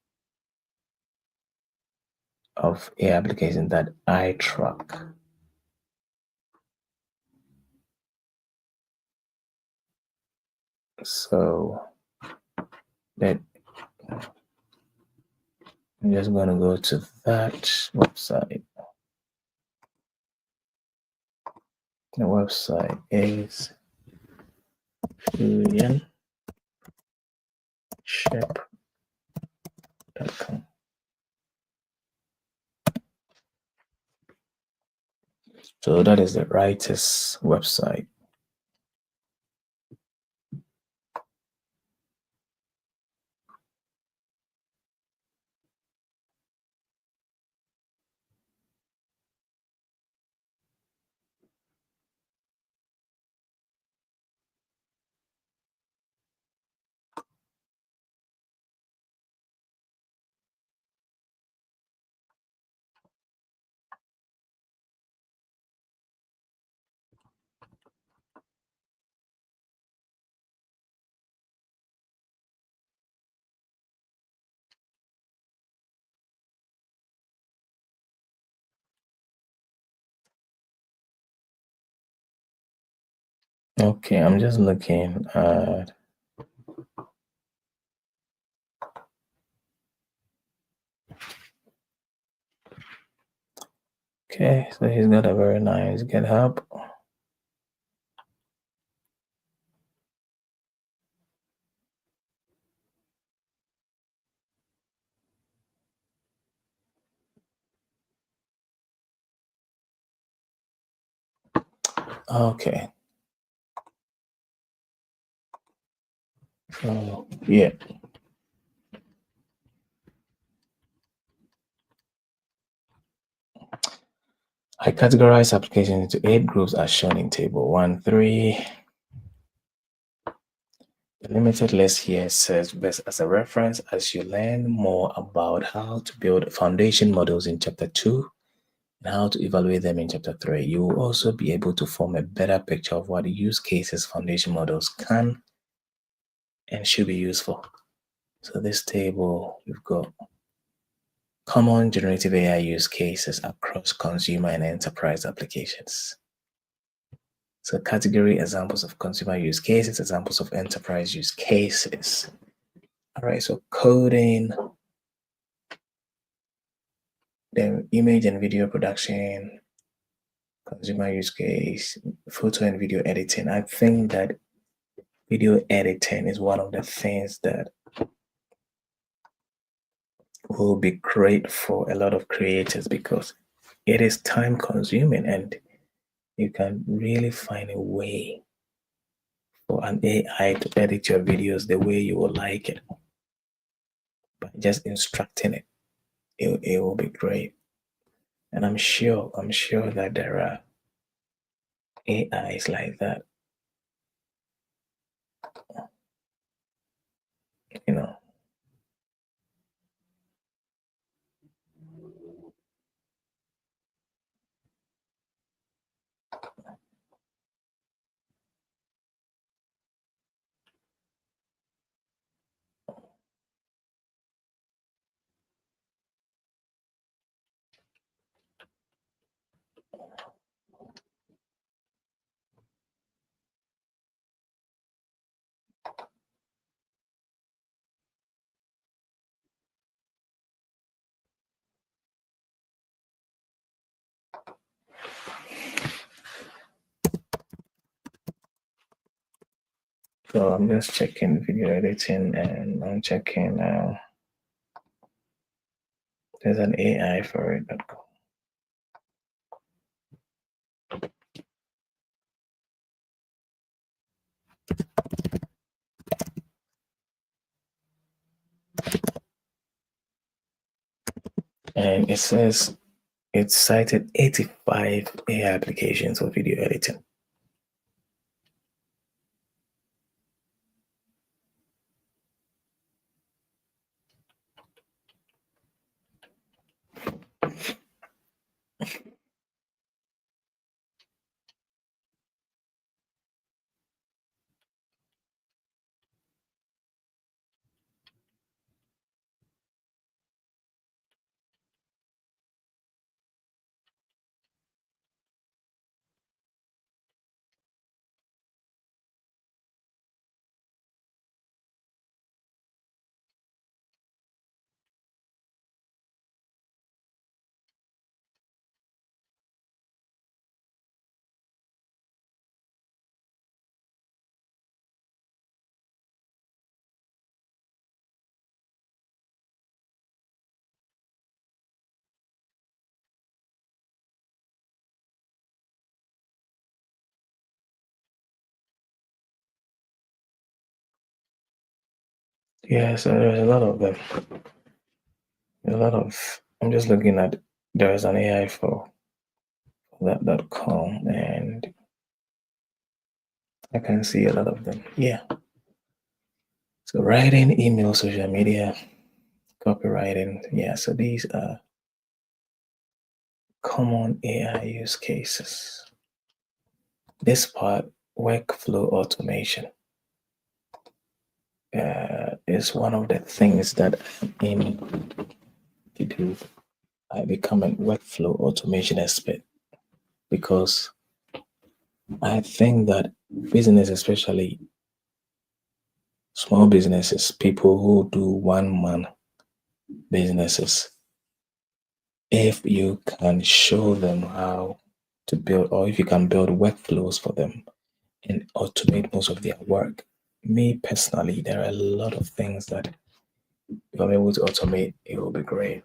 of AI applications that I track. So that I'm just going to go to that website. The website is huyenship.com. So that is the writer's website. Okay, I'm just looking at Okay, so he's got a very nice GitHub. Okay. So yeah. I categorize applications into 8 groups as shown in table 1, 3. The limited list here serves best as a reference as you learn more about how to build foundation models in chapter 2 and how to evaluate them in chapter 3. You will also be able to form a better picture of what use cases foundation models can and should be used for. So this table, we've got common generative AI use cases across consumer and enterprise applications. So category examples of consumer use cases, examples of enterprise use cases. All right, so coding, then image and video production, consumer use case, photo and video editing. I think that video editing is one of the things that will be great for a lot of creators because it is time consuming and you can really find a way for an AI to edit your videos the way you would like it. By just instructing it, it will be great. And I'm sure that there are AIs like that, you know. So I'm just checking video editing and I'm checking there's an AI for it. And it says it cited 85 AI applications for video editing. Yeah, so there's a lot of them. A lot of I'm just looking at there's an AI for that.com and I can see a lot of them. Yeah. So writing, email, social media, copywriting. Yeah, so these are common AI use cases. This part, workflow automation, is one of the things that I'm aiming to do. I become a workflow automation expert because I think that business, especially small businesses, people who do one man businesses, if you can show them how to build, or if you can build workflows for them and automate most of their work. Me personally, there are a lot of things that if I'm able to automate, it will be great.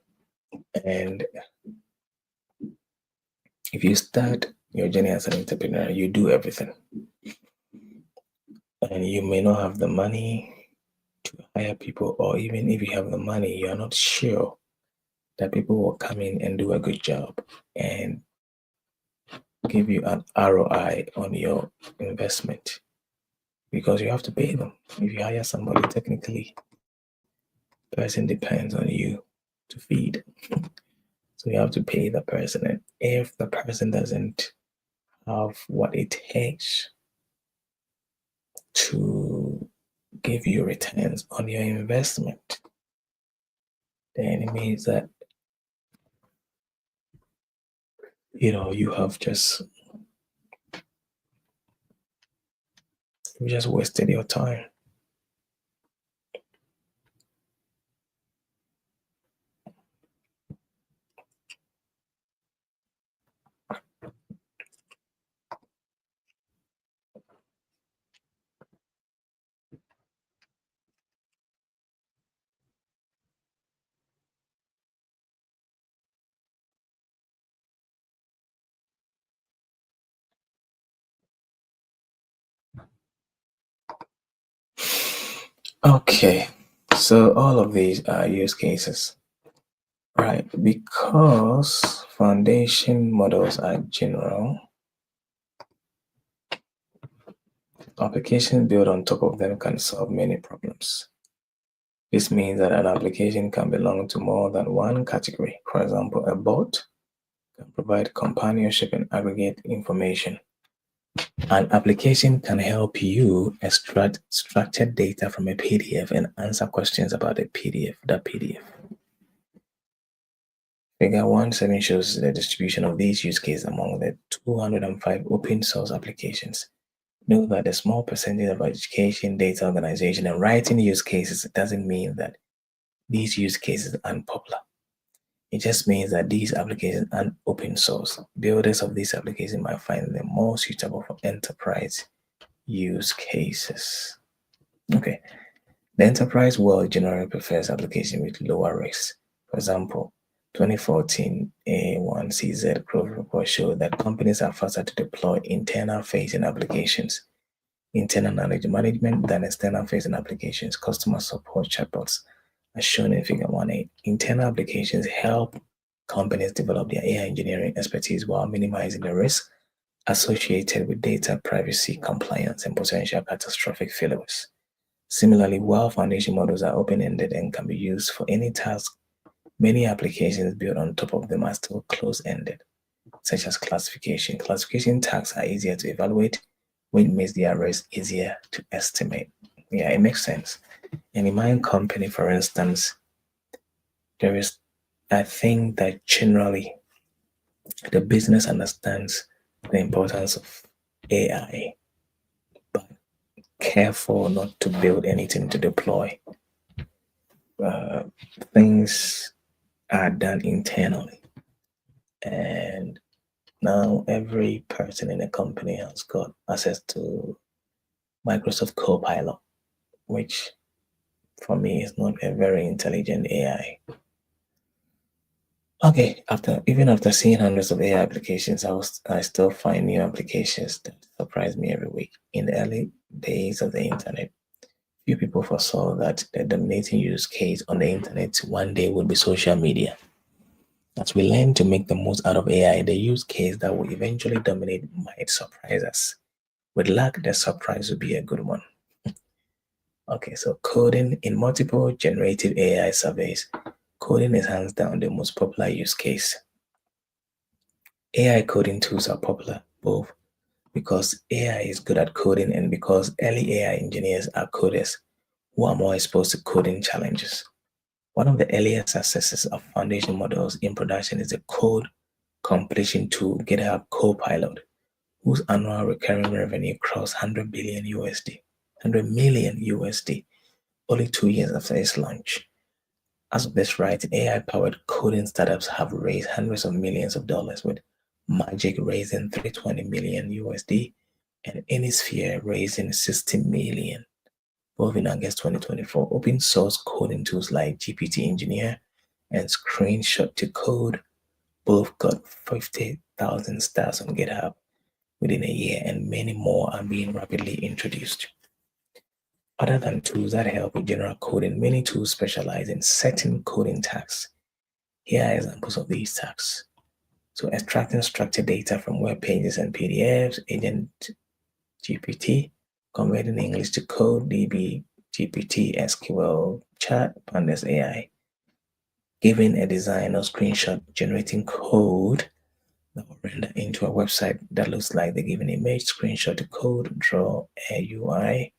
And if you start your journey as an entrepreneur, you do everything. And you may not have the money to hire people, or even if you have the money, you are not sure that people will come in and do a good job and give you an ROI on your investment because you have to pay them. If you hire somebody, technically, the person depends on you to feed. So you have to pay the person. And if the person doesn't have what it takes to give you returns on your investment, then it means that you have just wasted your time. Okay, so all of these are use cases, right? Because foundation models are general, applications built on top of them can solve many problems. This means that an application can belong to more than one category. For example, a bot can provide companionship and aggregate information. An application can help you extract structured data from a PDF and answer questions about that PDF. Figure 1.7 shows the distribution of these use cases among the 205 open source applications. Note that a small percentage of education, data organization, and writing use cases doesn't mean that these use cases are unpopular. It just means that these applications aren't open source. Builders of these applications might find them more suitable for enterprise use cases. Okay, the enterprise world generally prefers applications with lower risks. For example, 2014 A1CZ growth report showed that companies are faster to deploy internal facing applications, internal knowledge management than external facing applications. Customer support chatbots, as shown in Figure 1.8. Internal applications help companies develop their AI engineering expertise while minimizing the risk associated with data privacy, compliance, and potential catastrophic failures. Similarly, while foundation models are open-ended and can be used for any task, many applications built on top of them are still closed-ended, such as classification. Classification tasks are easier to evaluate, which makes their risk easier to estimate. Yeah, it makes sense. And in my company, for instance, there is, I think that generally the business understands the importance of AI, but careful not to build anything to deploy. Uh, Things are done internally, and now every person in the company has got access to Microsoft Copilot, which for me is not a very intelligent AI. Okay, after seeing hundreds of AI applications, I still find new applications that surprise me every week. In the early days of the internet, few people foresaw that the dominating use case on the internet one day would be social media. As we learn to make the most out of AI, the use case that will eventually dominate might surprise us. With luck, the surprise will be a good one. Okay, so coding in multiple generative AI surveys, coding is hands down the most popular use case. AI coding tools are popular both because AI is good at coding and because early AI engineers are coders who are more exposed to coding challenges. One of the earliest successes of foundation models in production is the code completion tool GitHub Copilot, whose annual recurring revenue crossed 100 billion USD, 100 million USD, only 2 years after its launch. As of this writing, AI-powered coding startups have raised hundreds of millions of dollars, with Magic raising 320 million USD and Innisphere raising 60 million, both in August 2024. Open source coding tools like GPT Engineer and Screenshot to Code both got 50,000 stars on GitHub within a year, and many more are being rapidly introduced. Other than tools that help with general coding, many tools specialize in certain coding tasks. Here are examples of these tasks. So extracting structured data from web pages and PDFs, Agent GPT, converting English to code, DB, GPT, SQL, Chat, Pandas AI, giving a design or screenshot, generating code that will render into a website that looks like the given image, screenshot to code, draw a UI,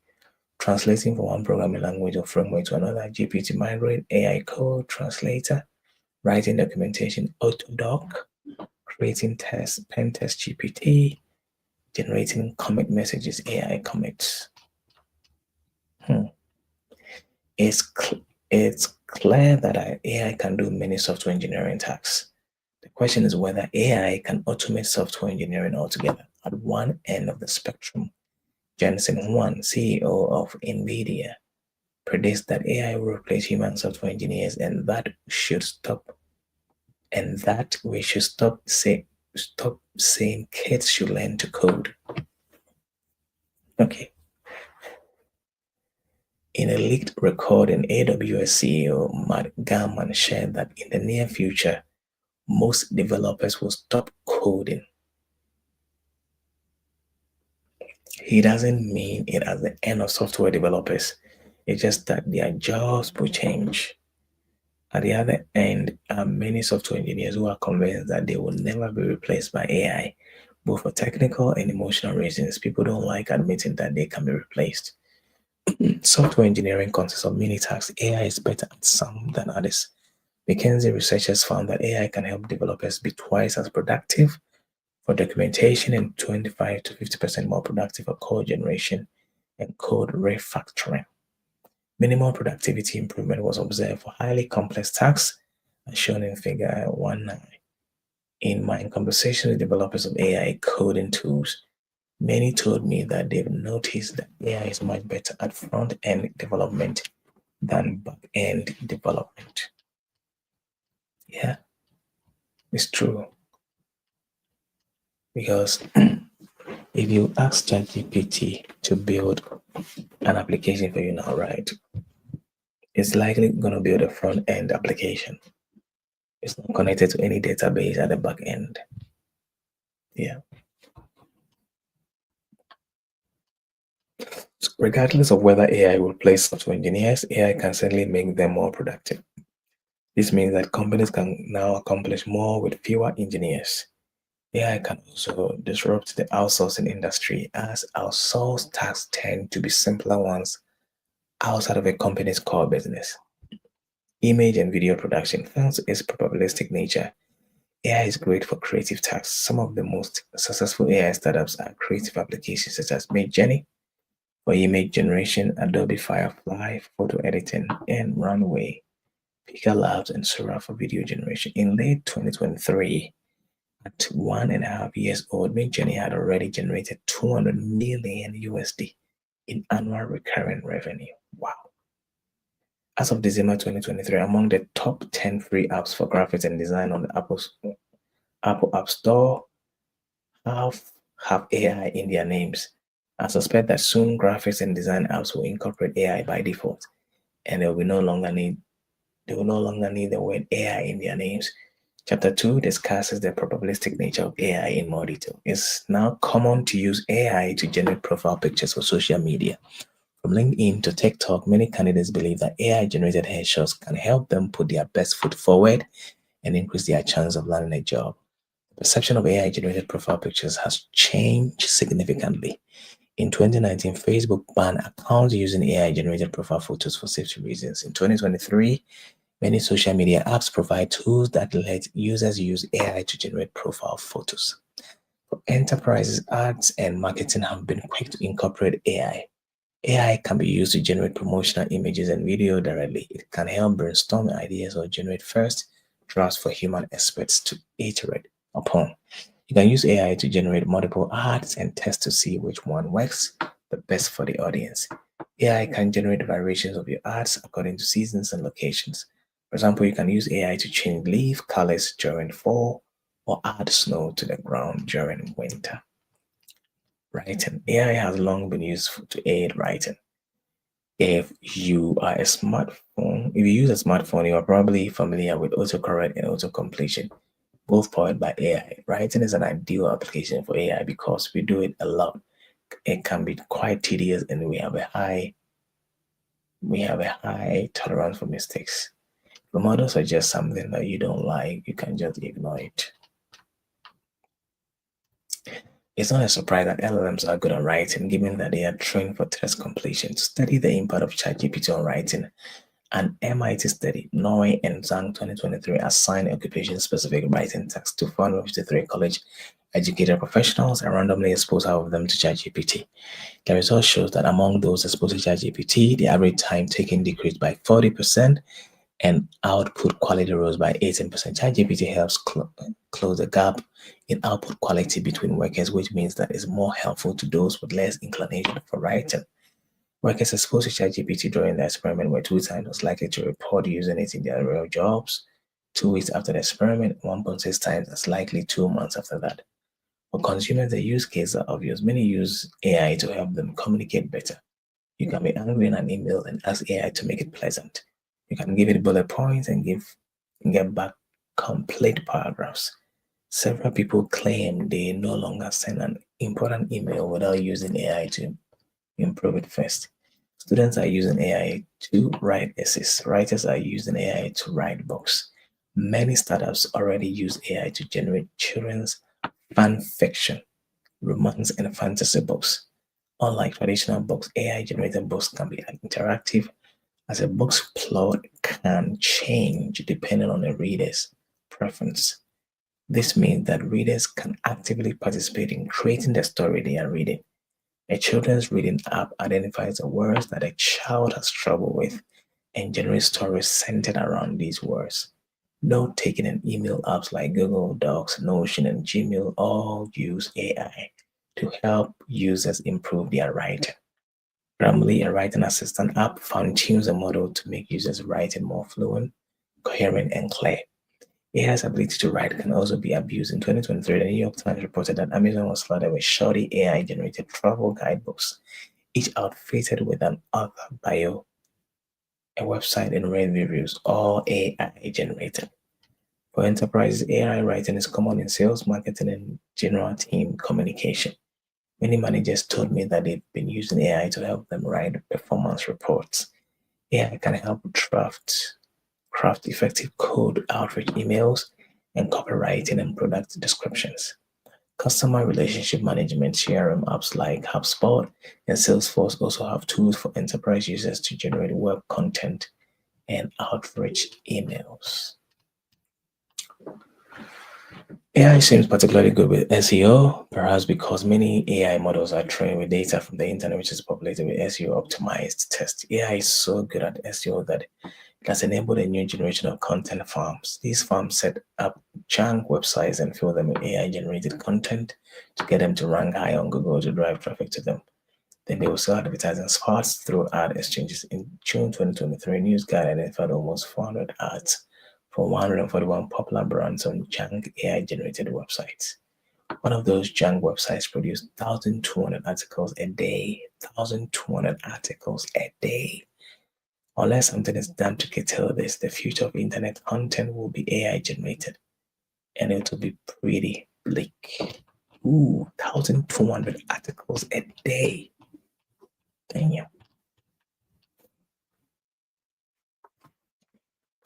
translating from one programming language or framework to another, GPT migrate, AI code, translator, writing documentation, Autodoc, creating test, pen test GPT, generating commit messages, AI commits. It's, it's clear that AI can do many software engineering tasks. The question is whether AI can automate software engineering altogether. At one end of the spectrum, Jensen Huang, CEO of NVIDIA, predicts that AI will replace human software engineers, and that we should stop saying kids should learn to code. Okay. In a leaked recording, AWS CEO Matt Garman shared that in the near future, most developers will stop coding. He doesn't mean it as the end of software developers. It's just that their jobs will change. At the other end are many software engineers who are convinced that they will never be replaced by AI, both for technical and emotional reasons. People don't like admitting that they can be replaced. Software engineering consists of many tasks. AI is better at some than others. McKinsey researchers found that AI can help developers be twice as productive for documentation and 25 to 50% more productive for code generation and code refactoring. Minimal productivity improvement was observed for highly complex tasks, as shown in Figure 19. In my conversation with developers of AI coding tools, many told me that they've noticed that AI is much better at front-end development than back-end development. Yeah, it's true. Because if you ask ChatGPT to build an application for you now, right, it's likely going to build a front-end application. It's not connected to any database at the back end. Yeah. So regardless of whether AI will replace software engineers, AI can certainly make them more productive. This means that companies can now accomplish more with fewer engineers. AI can also disrupt the outsourcing industry, as outsourced tasks tend to be simpler ones outside of a company's core business. Image and video production. Thanks to its probabilistic nature, AI is great for creative tasks. Some of the most successful AI startups are creative applications such as Midjourney for image generation, Adobe Firefly for photo editing, and Runway, Pika Labs, and Sora for video generation. In late 2023, at 1.5 years old, Midjourney had already generated 200 million USD in annual recurring revenue. Wow. As of December 2023, among the top 10 free apps for graphics and design on the Apple App Store have AI in their names. I suspect that soon graphics and design apps will incorporate AI by default, and they will no longer need the word AI in their names. Chapter 2 discusses the probabilistic nature of AI in more detail. It's now common to use AI to generate profile pictures for social media. From LinkedIn to TikTok, many candidates believe that AI-generated headshots can help them put their best foot forward and increase their chance of landing a job. The perception of AI-generated profile pictures has changed significantly. In 2019, Facebook banned accounts using AI-generated profile photos for safety reasons. In 2023, many social media apps provide tools that let users use AI to generate profile photos. For enterprises, ads and marketing have been quick to incorporate AI. AI can be used to generate promotional images and video directly. It can help brainstorm ideas or generate first drafts for human experts to iterate upon. You can use AI to generate multiple ads and test to see which one works the best for the audience. AI can generate variations of your ads according to seasons and locations. For example, you can use AI to change leaf colors during fall or add snow to the ground during winter. Writing. AI has long been used to aid writing. If you use a smartphone, you are probably familiar with autocorrect and autocompletion, both powered by AI. Writing is an ideal application for AI because we do it a lot. It can be quite tedious and we have a high tolerance for mistakes. If the model suggests something that you don't like, you can just ignore it. It's not a surprise that LLMs are good at writing, given that they are trained for test completion. To study the impact of ChatGPT on writing, an MIT study, Norway and Zhang 2023, assigned occupation-specific writing tasks to 453 college-educated professionals and randomly exposed half of them to ChatGPT. The result shows that among those exposed to ChatGPT, the average time taken decreased by 40% and output quality rose by 18%. ChatGPT helps close the gap in output quality between workers, which means that it's more helpful to those with less inclination for writing. Workers exposed to ChatGPT during the experiment were 2 times as likely to report using it in their real jobs 2 weeks after the experiment, 1.6 times as likely 2 months after that. For consumers, the use cases are obvious. Many use AI to help them communicate better. You can be angry in an email and ask AI to make it pleasant. You can give it bullet points and get back complete paragraphs. Several people claim they no longer send an important email without using AI to improve it first. Students are using AI to write essays. Writers are using AI to write books. Many startups already use AI to generate children's fan fiction, romance, and fantasy books. Unlike traditional books, AI generated books can be interactive, as a book's plot can change depending on the reader's preference. This means that readers can actively participate in creating the story they are reading. A children's reading app identifies the words that a child has trouble with and generates stories centered around these words. Note taking and email apps like Google Docs, Notion, and Gmail all use AI to help users improve their writing. Grammarly, a writing assistant app, fine-tunes a model to make users' writing more fluent, coherent, and clear. AI's ability to write can also be abused. In 2023, the New York Times reported that Amazon was flooded with shoddy AI-generated travel guidebooks, each outfitted with an author bio, a website, and rave reviews, all AI-generated. For enterprises, AI writing is common in sales, marketing, and general team communication. Many managers told me that they've been using AI to help them write performance reports. AI can help craft effective code outreach emails and copywriting and product descriptions. Customer relationship management CRM apps like HubSpot and Salesforce also have tools for enterprise users to generate web content and outreach emails. AI seems particularly good with SEO, perhaps because many AI models are trained with data from the internet, which is populated with SEO optimized tests. AI is so good at SEO that it has enabled a new generation of content farms. These farms set up junk websites and fill them with AI generated content to get them to rank high on Google to drive traffic to them. Then they will sell advertising spots through ad exchanges. In June 2023, NewsGuide identified almost 400 ads for 141 popular brands on junk AI generated websites. One of those junk websites produced 1,200 articles a day. 1,200 articles a day. Unless something is done to curtail this, the future of internet content will be AI generated, and it will be pretty bleak. Ooh, 1,200 articles a day. Damn.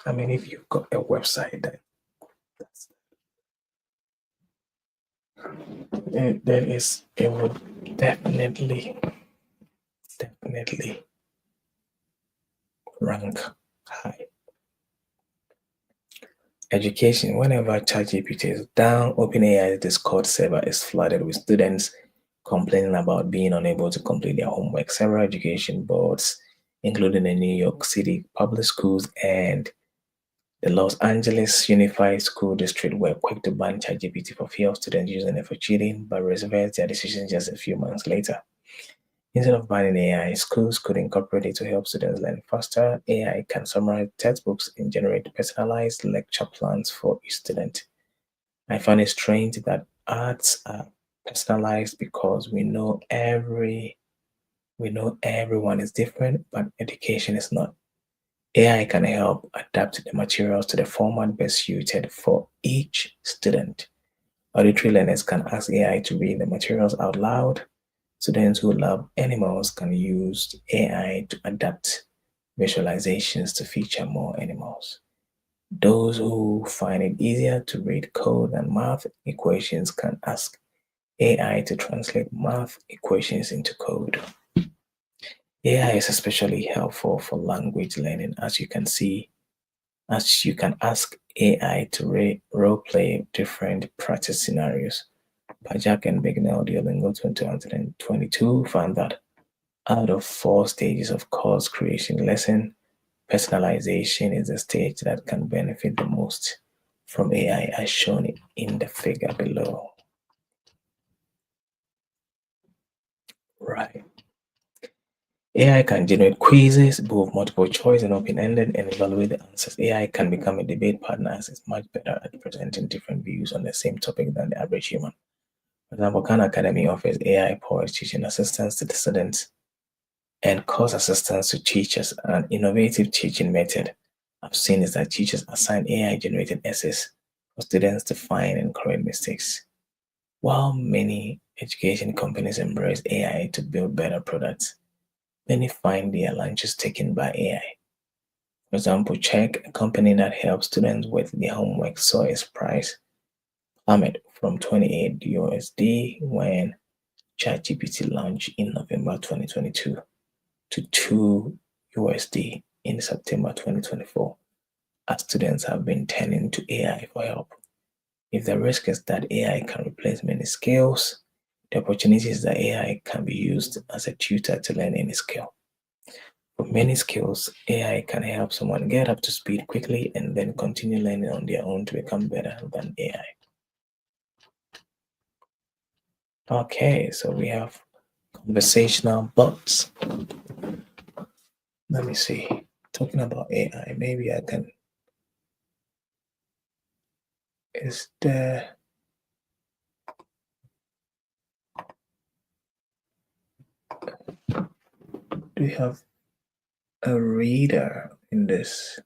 I mean, if you've got a website it would definitely rank high. Education. Whenever ChatGPT is down, OpenAI's Discord server is flooded with students complaining about being unable to complete their homework. Several education boards, including the New York City Public Schools and the Los Angeles Unified School District, were quick to ban ChatGPT for fear of students using it for cheating, but reversed their decision just a few months later. Instead of banning AI, schools could incorporate it to help students learn faster. AI can summarize textbooks and generate personalized lecture plans for each student. I find it strange that arts are personalized because we know everyone is different, but education is not. AI can help adapt the materials to the format best suited for each student. Auditory learners can ask AI to read the materials out loud. Students who love animals can use AI to adapt visualizations to feature more animals. Those who find it easier to read code and math equations can ask AI to translate math equations into code. AI is especially helpful for language learning, as you can ask AI to role play different practice scenarios. Pajak and Bignell Duolingo 2022 found that out of four stages of course creation lesson, personalization is the stage that can benefit the most from AI, as shown in the figure below. Right. AI can generate quizzes, both multiple choice and open ended, and evaluate the answers. AI can become a debate partner as it's much better at presenting different views on the same topic than the average human. For example, Khan Academy offers AI powered teaching assistance to the students and course assistance to teachers. An innovative teaching method I've seen is that teachers assign AI generated essays for students to find and correct mistakes. While many education companies embrace AI to build better products, many find their lunches taken by AI. For example, Check, a company that helps students with their homework, saw its price plummet from 28 USD when ChatGPT launched in November 2022 to 2 USD in September 2024, as students have been turning to AI for help. If the risk is that AI can replace many skills, the opportunity is that AI can be used as a tutor to learn any skill. For many skills, AI can help someone get up to speed quickly and then continue learning on their own to become better than AI. Okay, so we have conversational bots. Let me see. Talking about AI, maybe I can. Is there. Do we have a reader in this?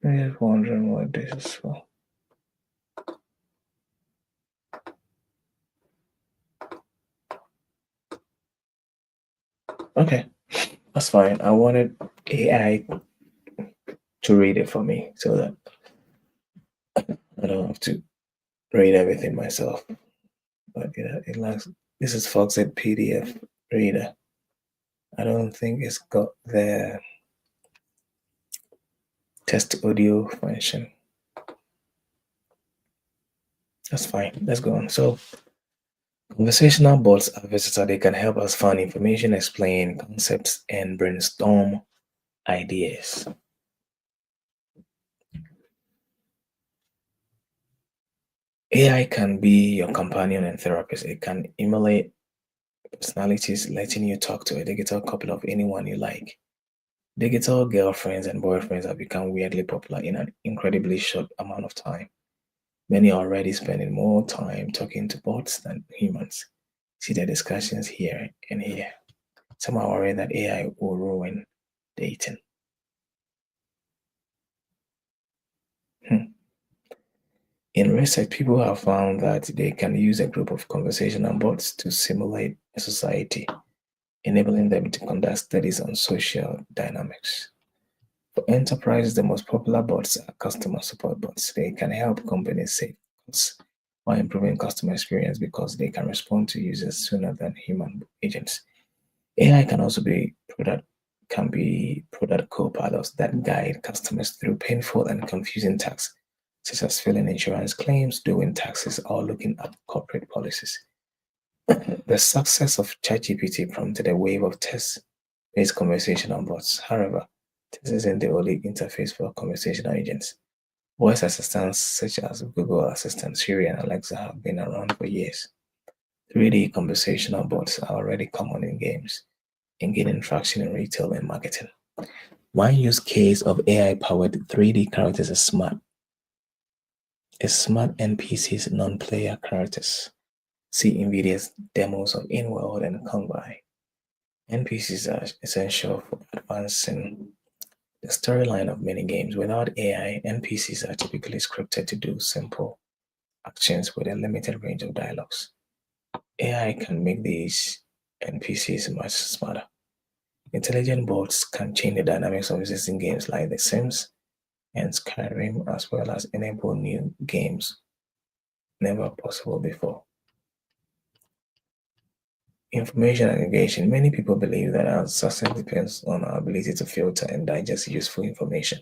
I'm just wondering what this is for. Okay, that's fine. I wanted AI to read it for me so that I don't have to read everything myself. But yeah, it likes this is Foxit PDF reader. I don't think it's got the test audio function. That's fine. Let's go on. So conversational bots are versatile. They can help us find information, explain concepts, and brainstorm ideas. AI can be your companion and therapist. It can emulate personalities, letting you talk to a digital couple of anyone you like. Digital girlfriends and boyfriends have become weirdly popular in an incredibly short amount of time. Many are already spending more time talking to bots than humans. See the discussions here and here. Some are worried that AI will ruin dating. Hmm. In research, people have found that they can use a group of conversational bots to simulate a society, enabling them to conduct studies on social dynamics. For enterprises, the most popular bots are customer support bots. They can help companies save costs while improving customer experience because they can respond to users sooner than human agents. AI can also be can be product co-pilots that guide customers through painful and confusing tasks, such as filling insurance claims, doing taxes, or looking up corporate policies. The success of ChatGPT prompted a wave of text-based conversational bots. However, this isn't the only interface for conversational agents. Voice assistants such as Google Assistant, Siri, and Alexa have been around for years. 3D conversational bots are already common in games and gaining traction in retail and marketing. One use case of AI-powered 3D characters is smart NPCs, non-player characters. See NVIDIA's demos of In-World and Convoy. NPCs are essential for advancing the storyline of many games. Without AI, NPCs are typically scripted to do simple actions with a limited range of dialogues. AI can make these NPCs much smarter. Intelligent bots can change the dynamics of existing games like The Sims and Skyrim, as well as enable new games never possible before. Information aggregation. Many people believe that our success depends on our ability to filter and digest useful information.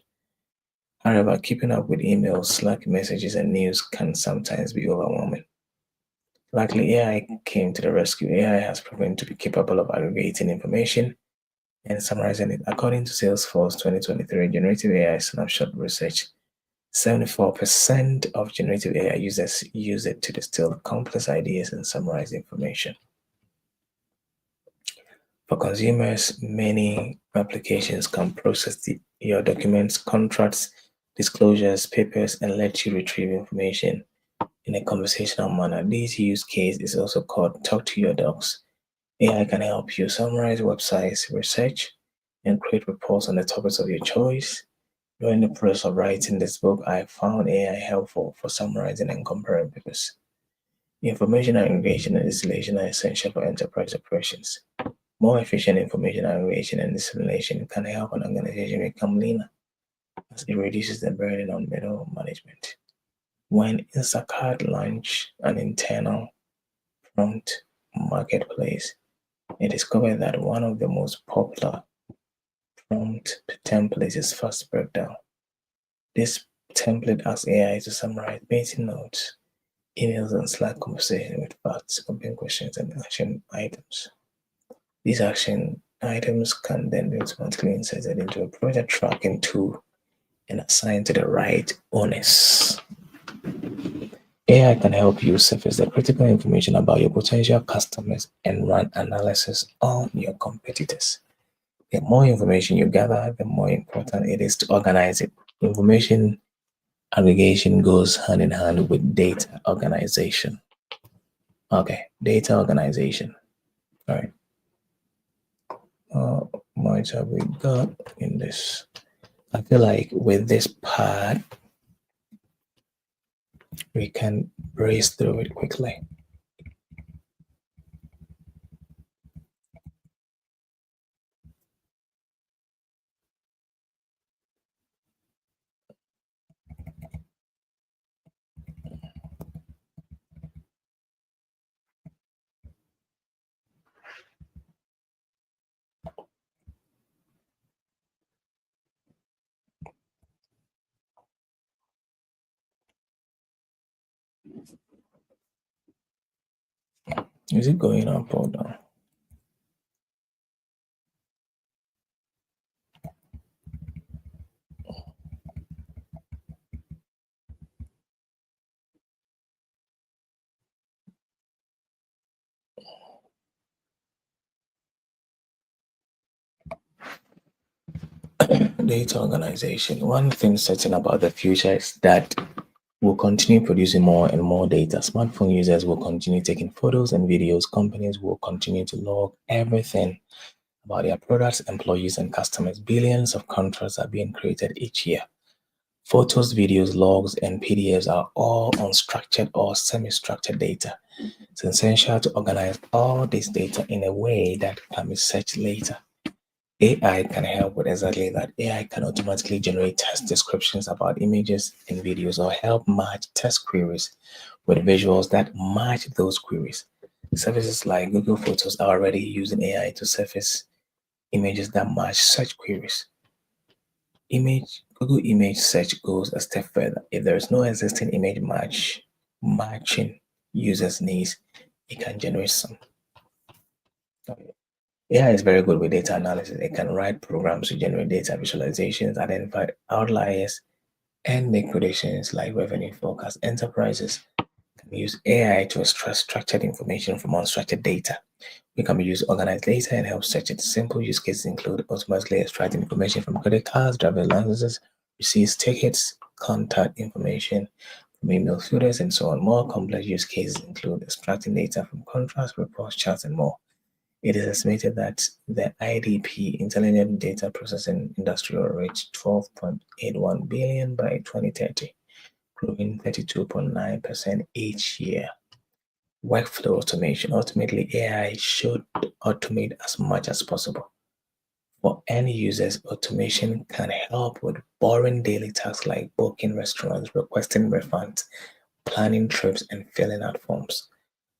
However, keeping up with emails, Slack messages, and news can sometimes be overwhelming. Luckily, AI came to the rescue. AI has proven to be capable of aggregating information and summarizing it. According to Salesforce 2023 Generative AI Snapshot Research, 74% of generative AI users use it to distill complex ideas and summarize information. For consumers, many applications can process your documents, contracts, disclosures, papers, and let you retrieve information in a conversational manner. This use case is also called Talk to Your Docs. AI can help you summarize websites, research, and create reports on the topics of your choice. During the process of writing this book, I found AI helpful for summarizing and comparing papers. Information aggregation and distillation are essential for enterprise operations. More efficient information aggregation and dissemination can help an organization become leaner as it reduces the burden on middle management. When Instacart launched an internal prompt marketplace, it discovered that one of the most popular prompt templates is fast breakdown. This template asks AI to summarize meeting notes, emails, and Slack conversation with facts, open questions, and action items. These action items can then be automatically inserted into a project tracking tool and assigned to the right owners. AI can help you surface the critical information about your potential customers and run analysis on your competitors. The more information you gather, the more important it is to organize it. Information aggregation goes hand in hand with data organization. Okay, data organization. All right. How much have we got in this? I feel like with this part, we can breeze through it quickly. Is it going up or down? Data organization. One thing certain about the future is that we'll continue producing more and more data. Smartphone users will continue taking photos and videos. Companies will continue to log everything about their products, employees, and customers. Billions of contracts are being created each year. Photos, videos, logs, and PDFs are all unstructured or semi-structured data. It's essential to organize all this data in a way that can be searched later. AI can help with exactly that. AI can automatically generate text descriptions about images and videos or help match text queries with visuals that match those queries. Services like Google Photos are already using AI to surface images that match search queries. Google image search goes a step further. If there is no existing image matching users' needs, it can generate some. Okay. AI is very good with data analysis. It can write programs to generate data visualizations, identify outliers, and make predictions like revenue forecasts. Enterprises can use AI to extract structured information from unstructured data. We can use organized data and help search it. Simple use cases include automatically extracting information from credit cards, driver licenses, receipts, tickets, contact information from email filters, and so on. More complex use cases include extracting data from contracts, reports, charts, and more. It is estimated that the IDP (Intelligent Data Processing Industry) will reach 12.81 billion by 2030, growing 32.9% each year. Workflow automation. Ultimately, AI should automate as much as possible. For end users, automation can help with boring daily tasks like booking restaurants, requesting refunds, planning trips, and filling out forms.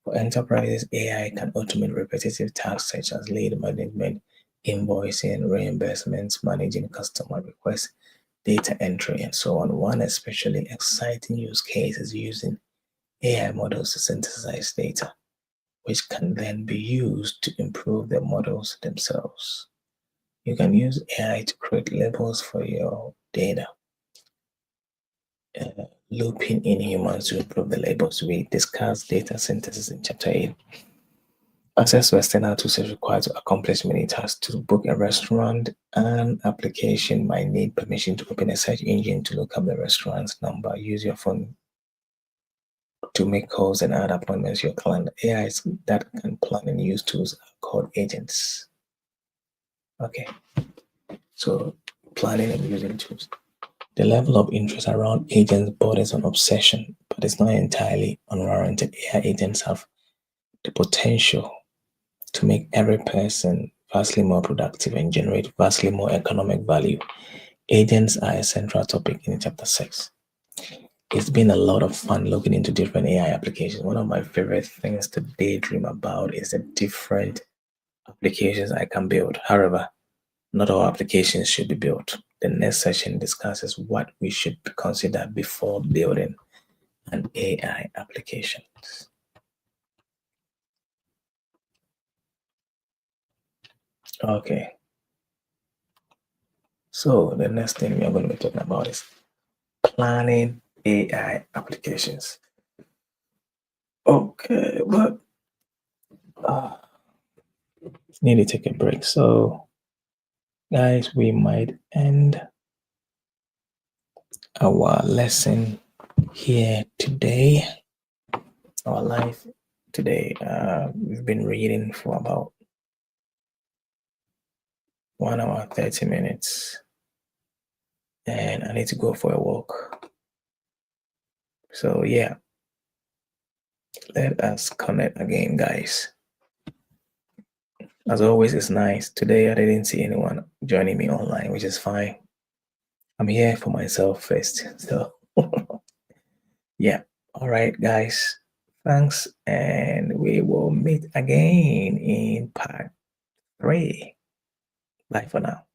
For enterprises, AI can automate repetitive tasks such as lead management, invoicing, reimbursements, managing customer requests, data entry, and so on. One especially exciting use case is using AI models to synthesize data, which can then be used to improve the models themselves. You can use AI to create labels for your data, looping in humans to improve the labels. We discussed data synthesis in Chapter 8. Access to external tools is required to accomplish many tasks. To book a restaurant, an application might need permission to open a search engine to look up the restaurant's number. Use your phone to make calls and add appointments to your calendar. AIs that can plan and use tools are called agents. Okay, so planning and using tools. The level of interest around agents borders on obsession, but it's not entirely unwarranted. AI agents have the potential to make every person vastly more productive and generate vastly more economic value. Agents are a central topic in chapter 6. It's been a lot of fun looking into different AI applications. One of my favorite things to daydream about is the different applications I can build. However, not all applications should be built. The next session discusses what we should consider before building an AI application. Okay, so the next thing we are going to be talking about is planning AI applications. Okay, but need to take a break. So, guys, we might end our lesson here today. Our life today. We've been reading for about 1 hour 30 minutes, and I need to go for a walk. So yeah, let us connect again, guys. As always, it's nice. Today I didn't see anyone joining me online, which is fine. I'm here for myself first. So yeah. All right, guys. Thanks, and we will meet again in part 3. Bye for now.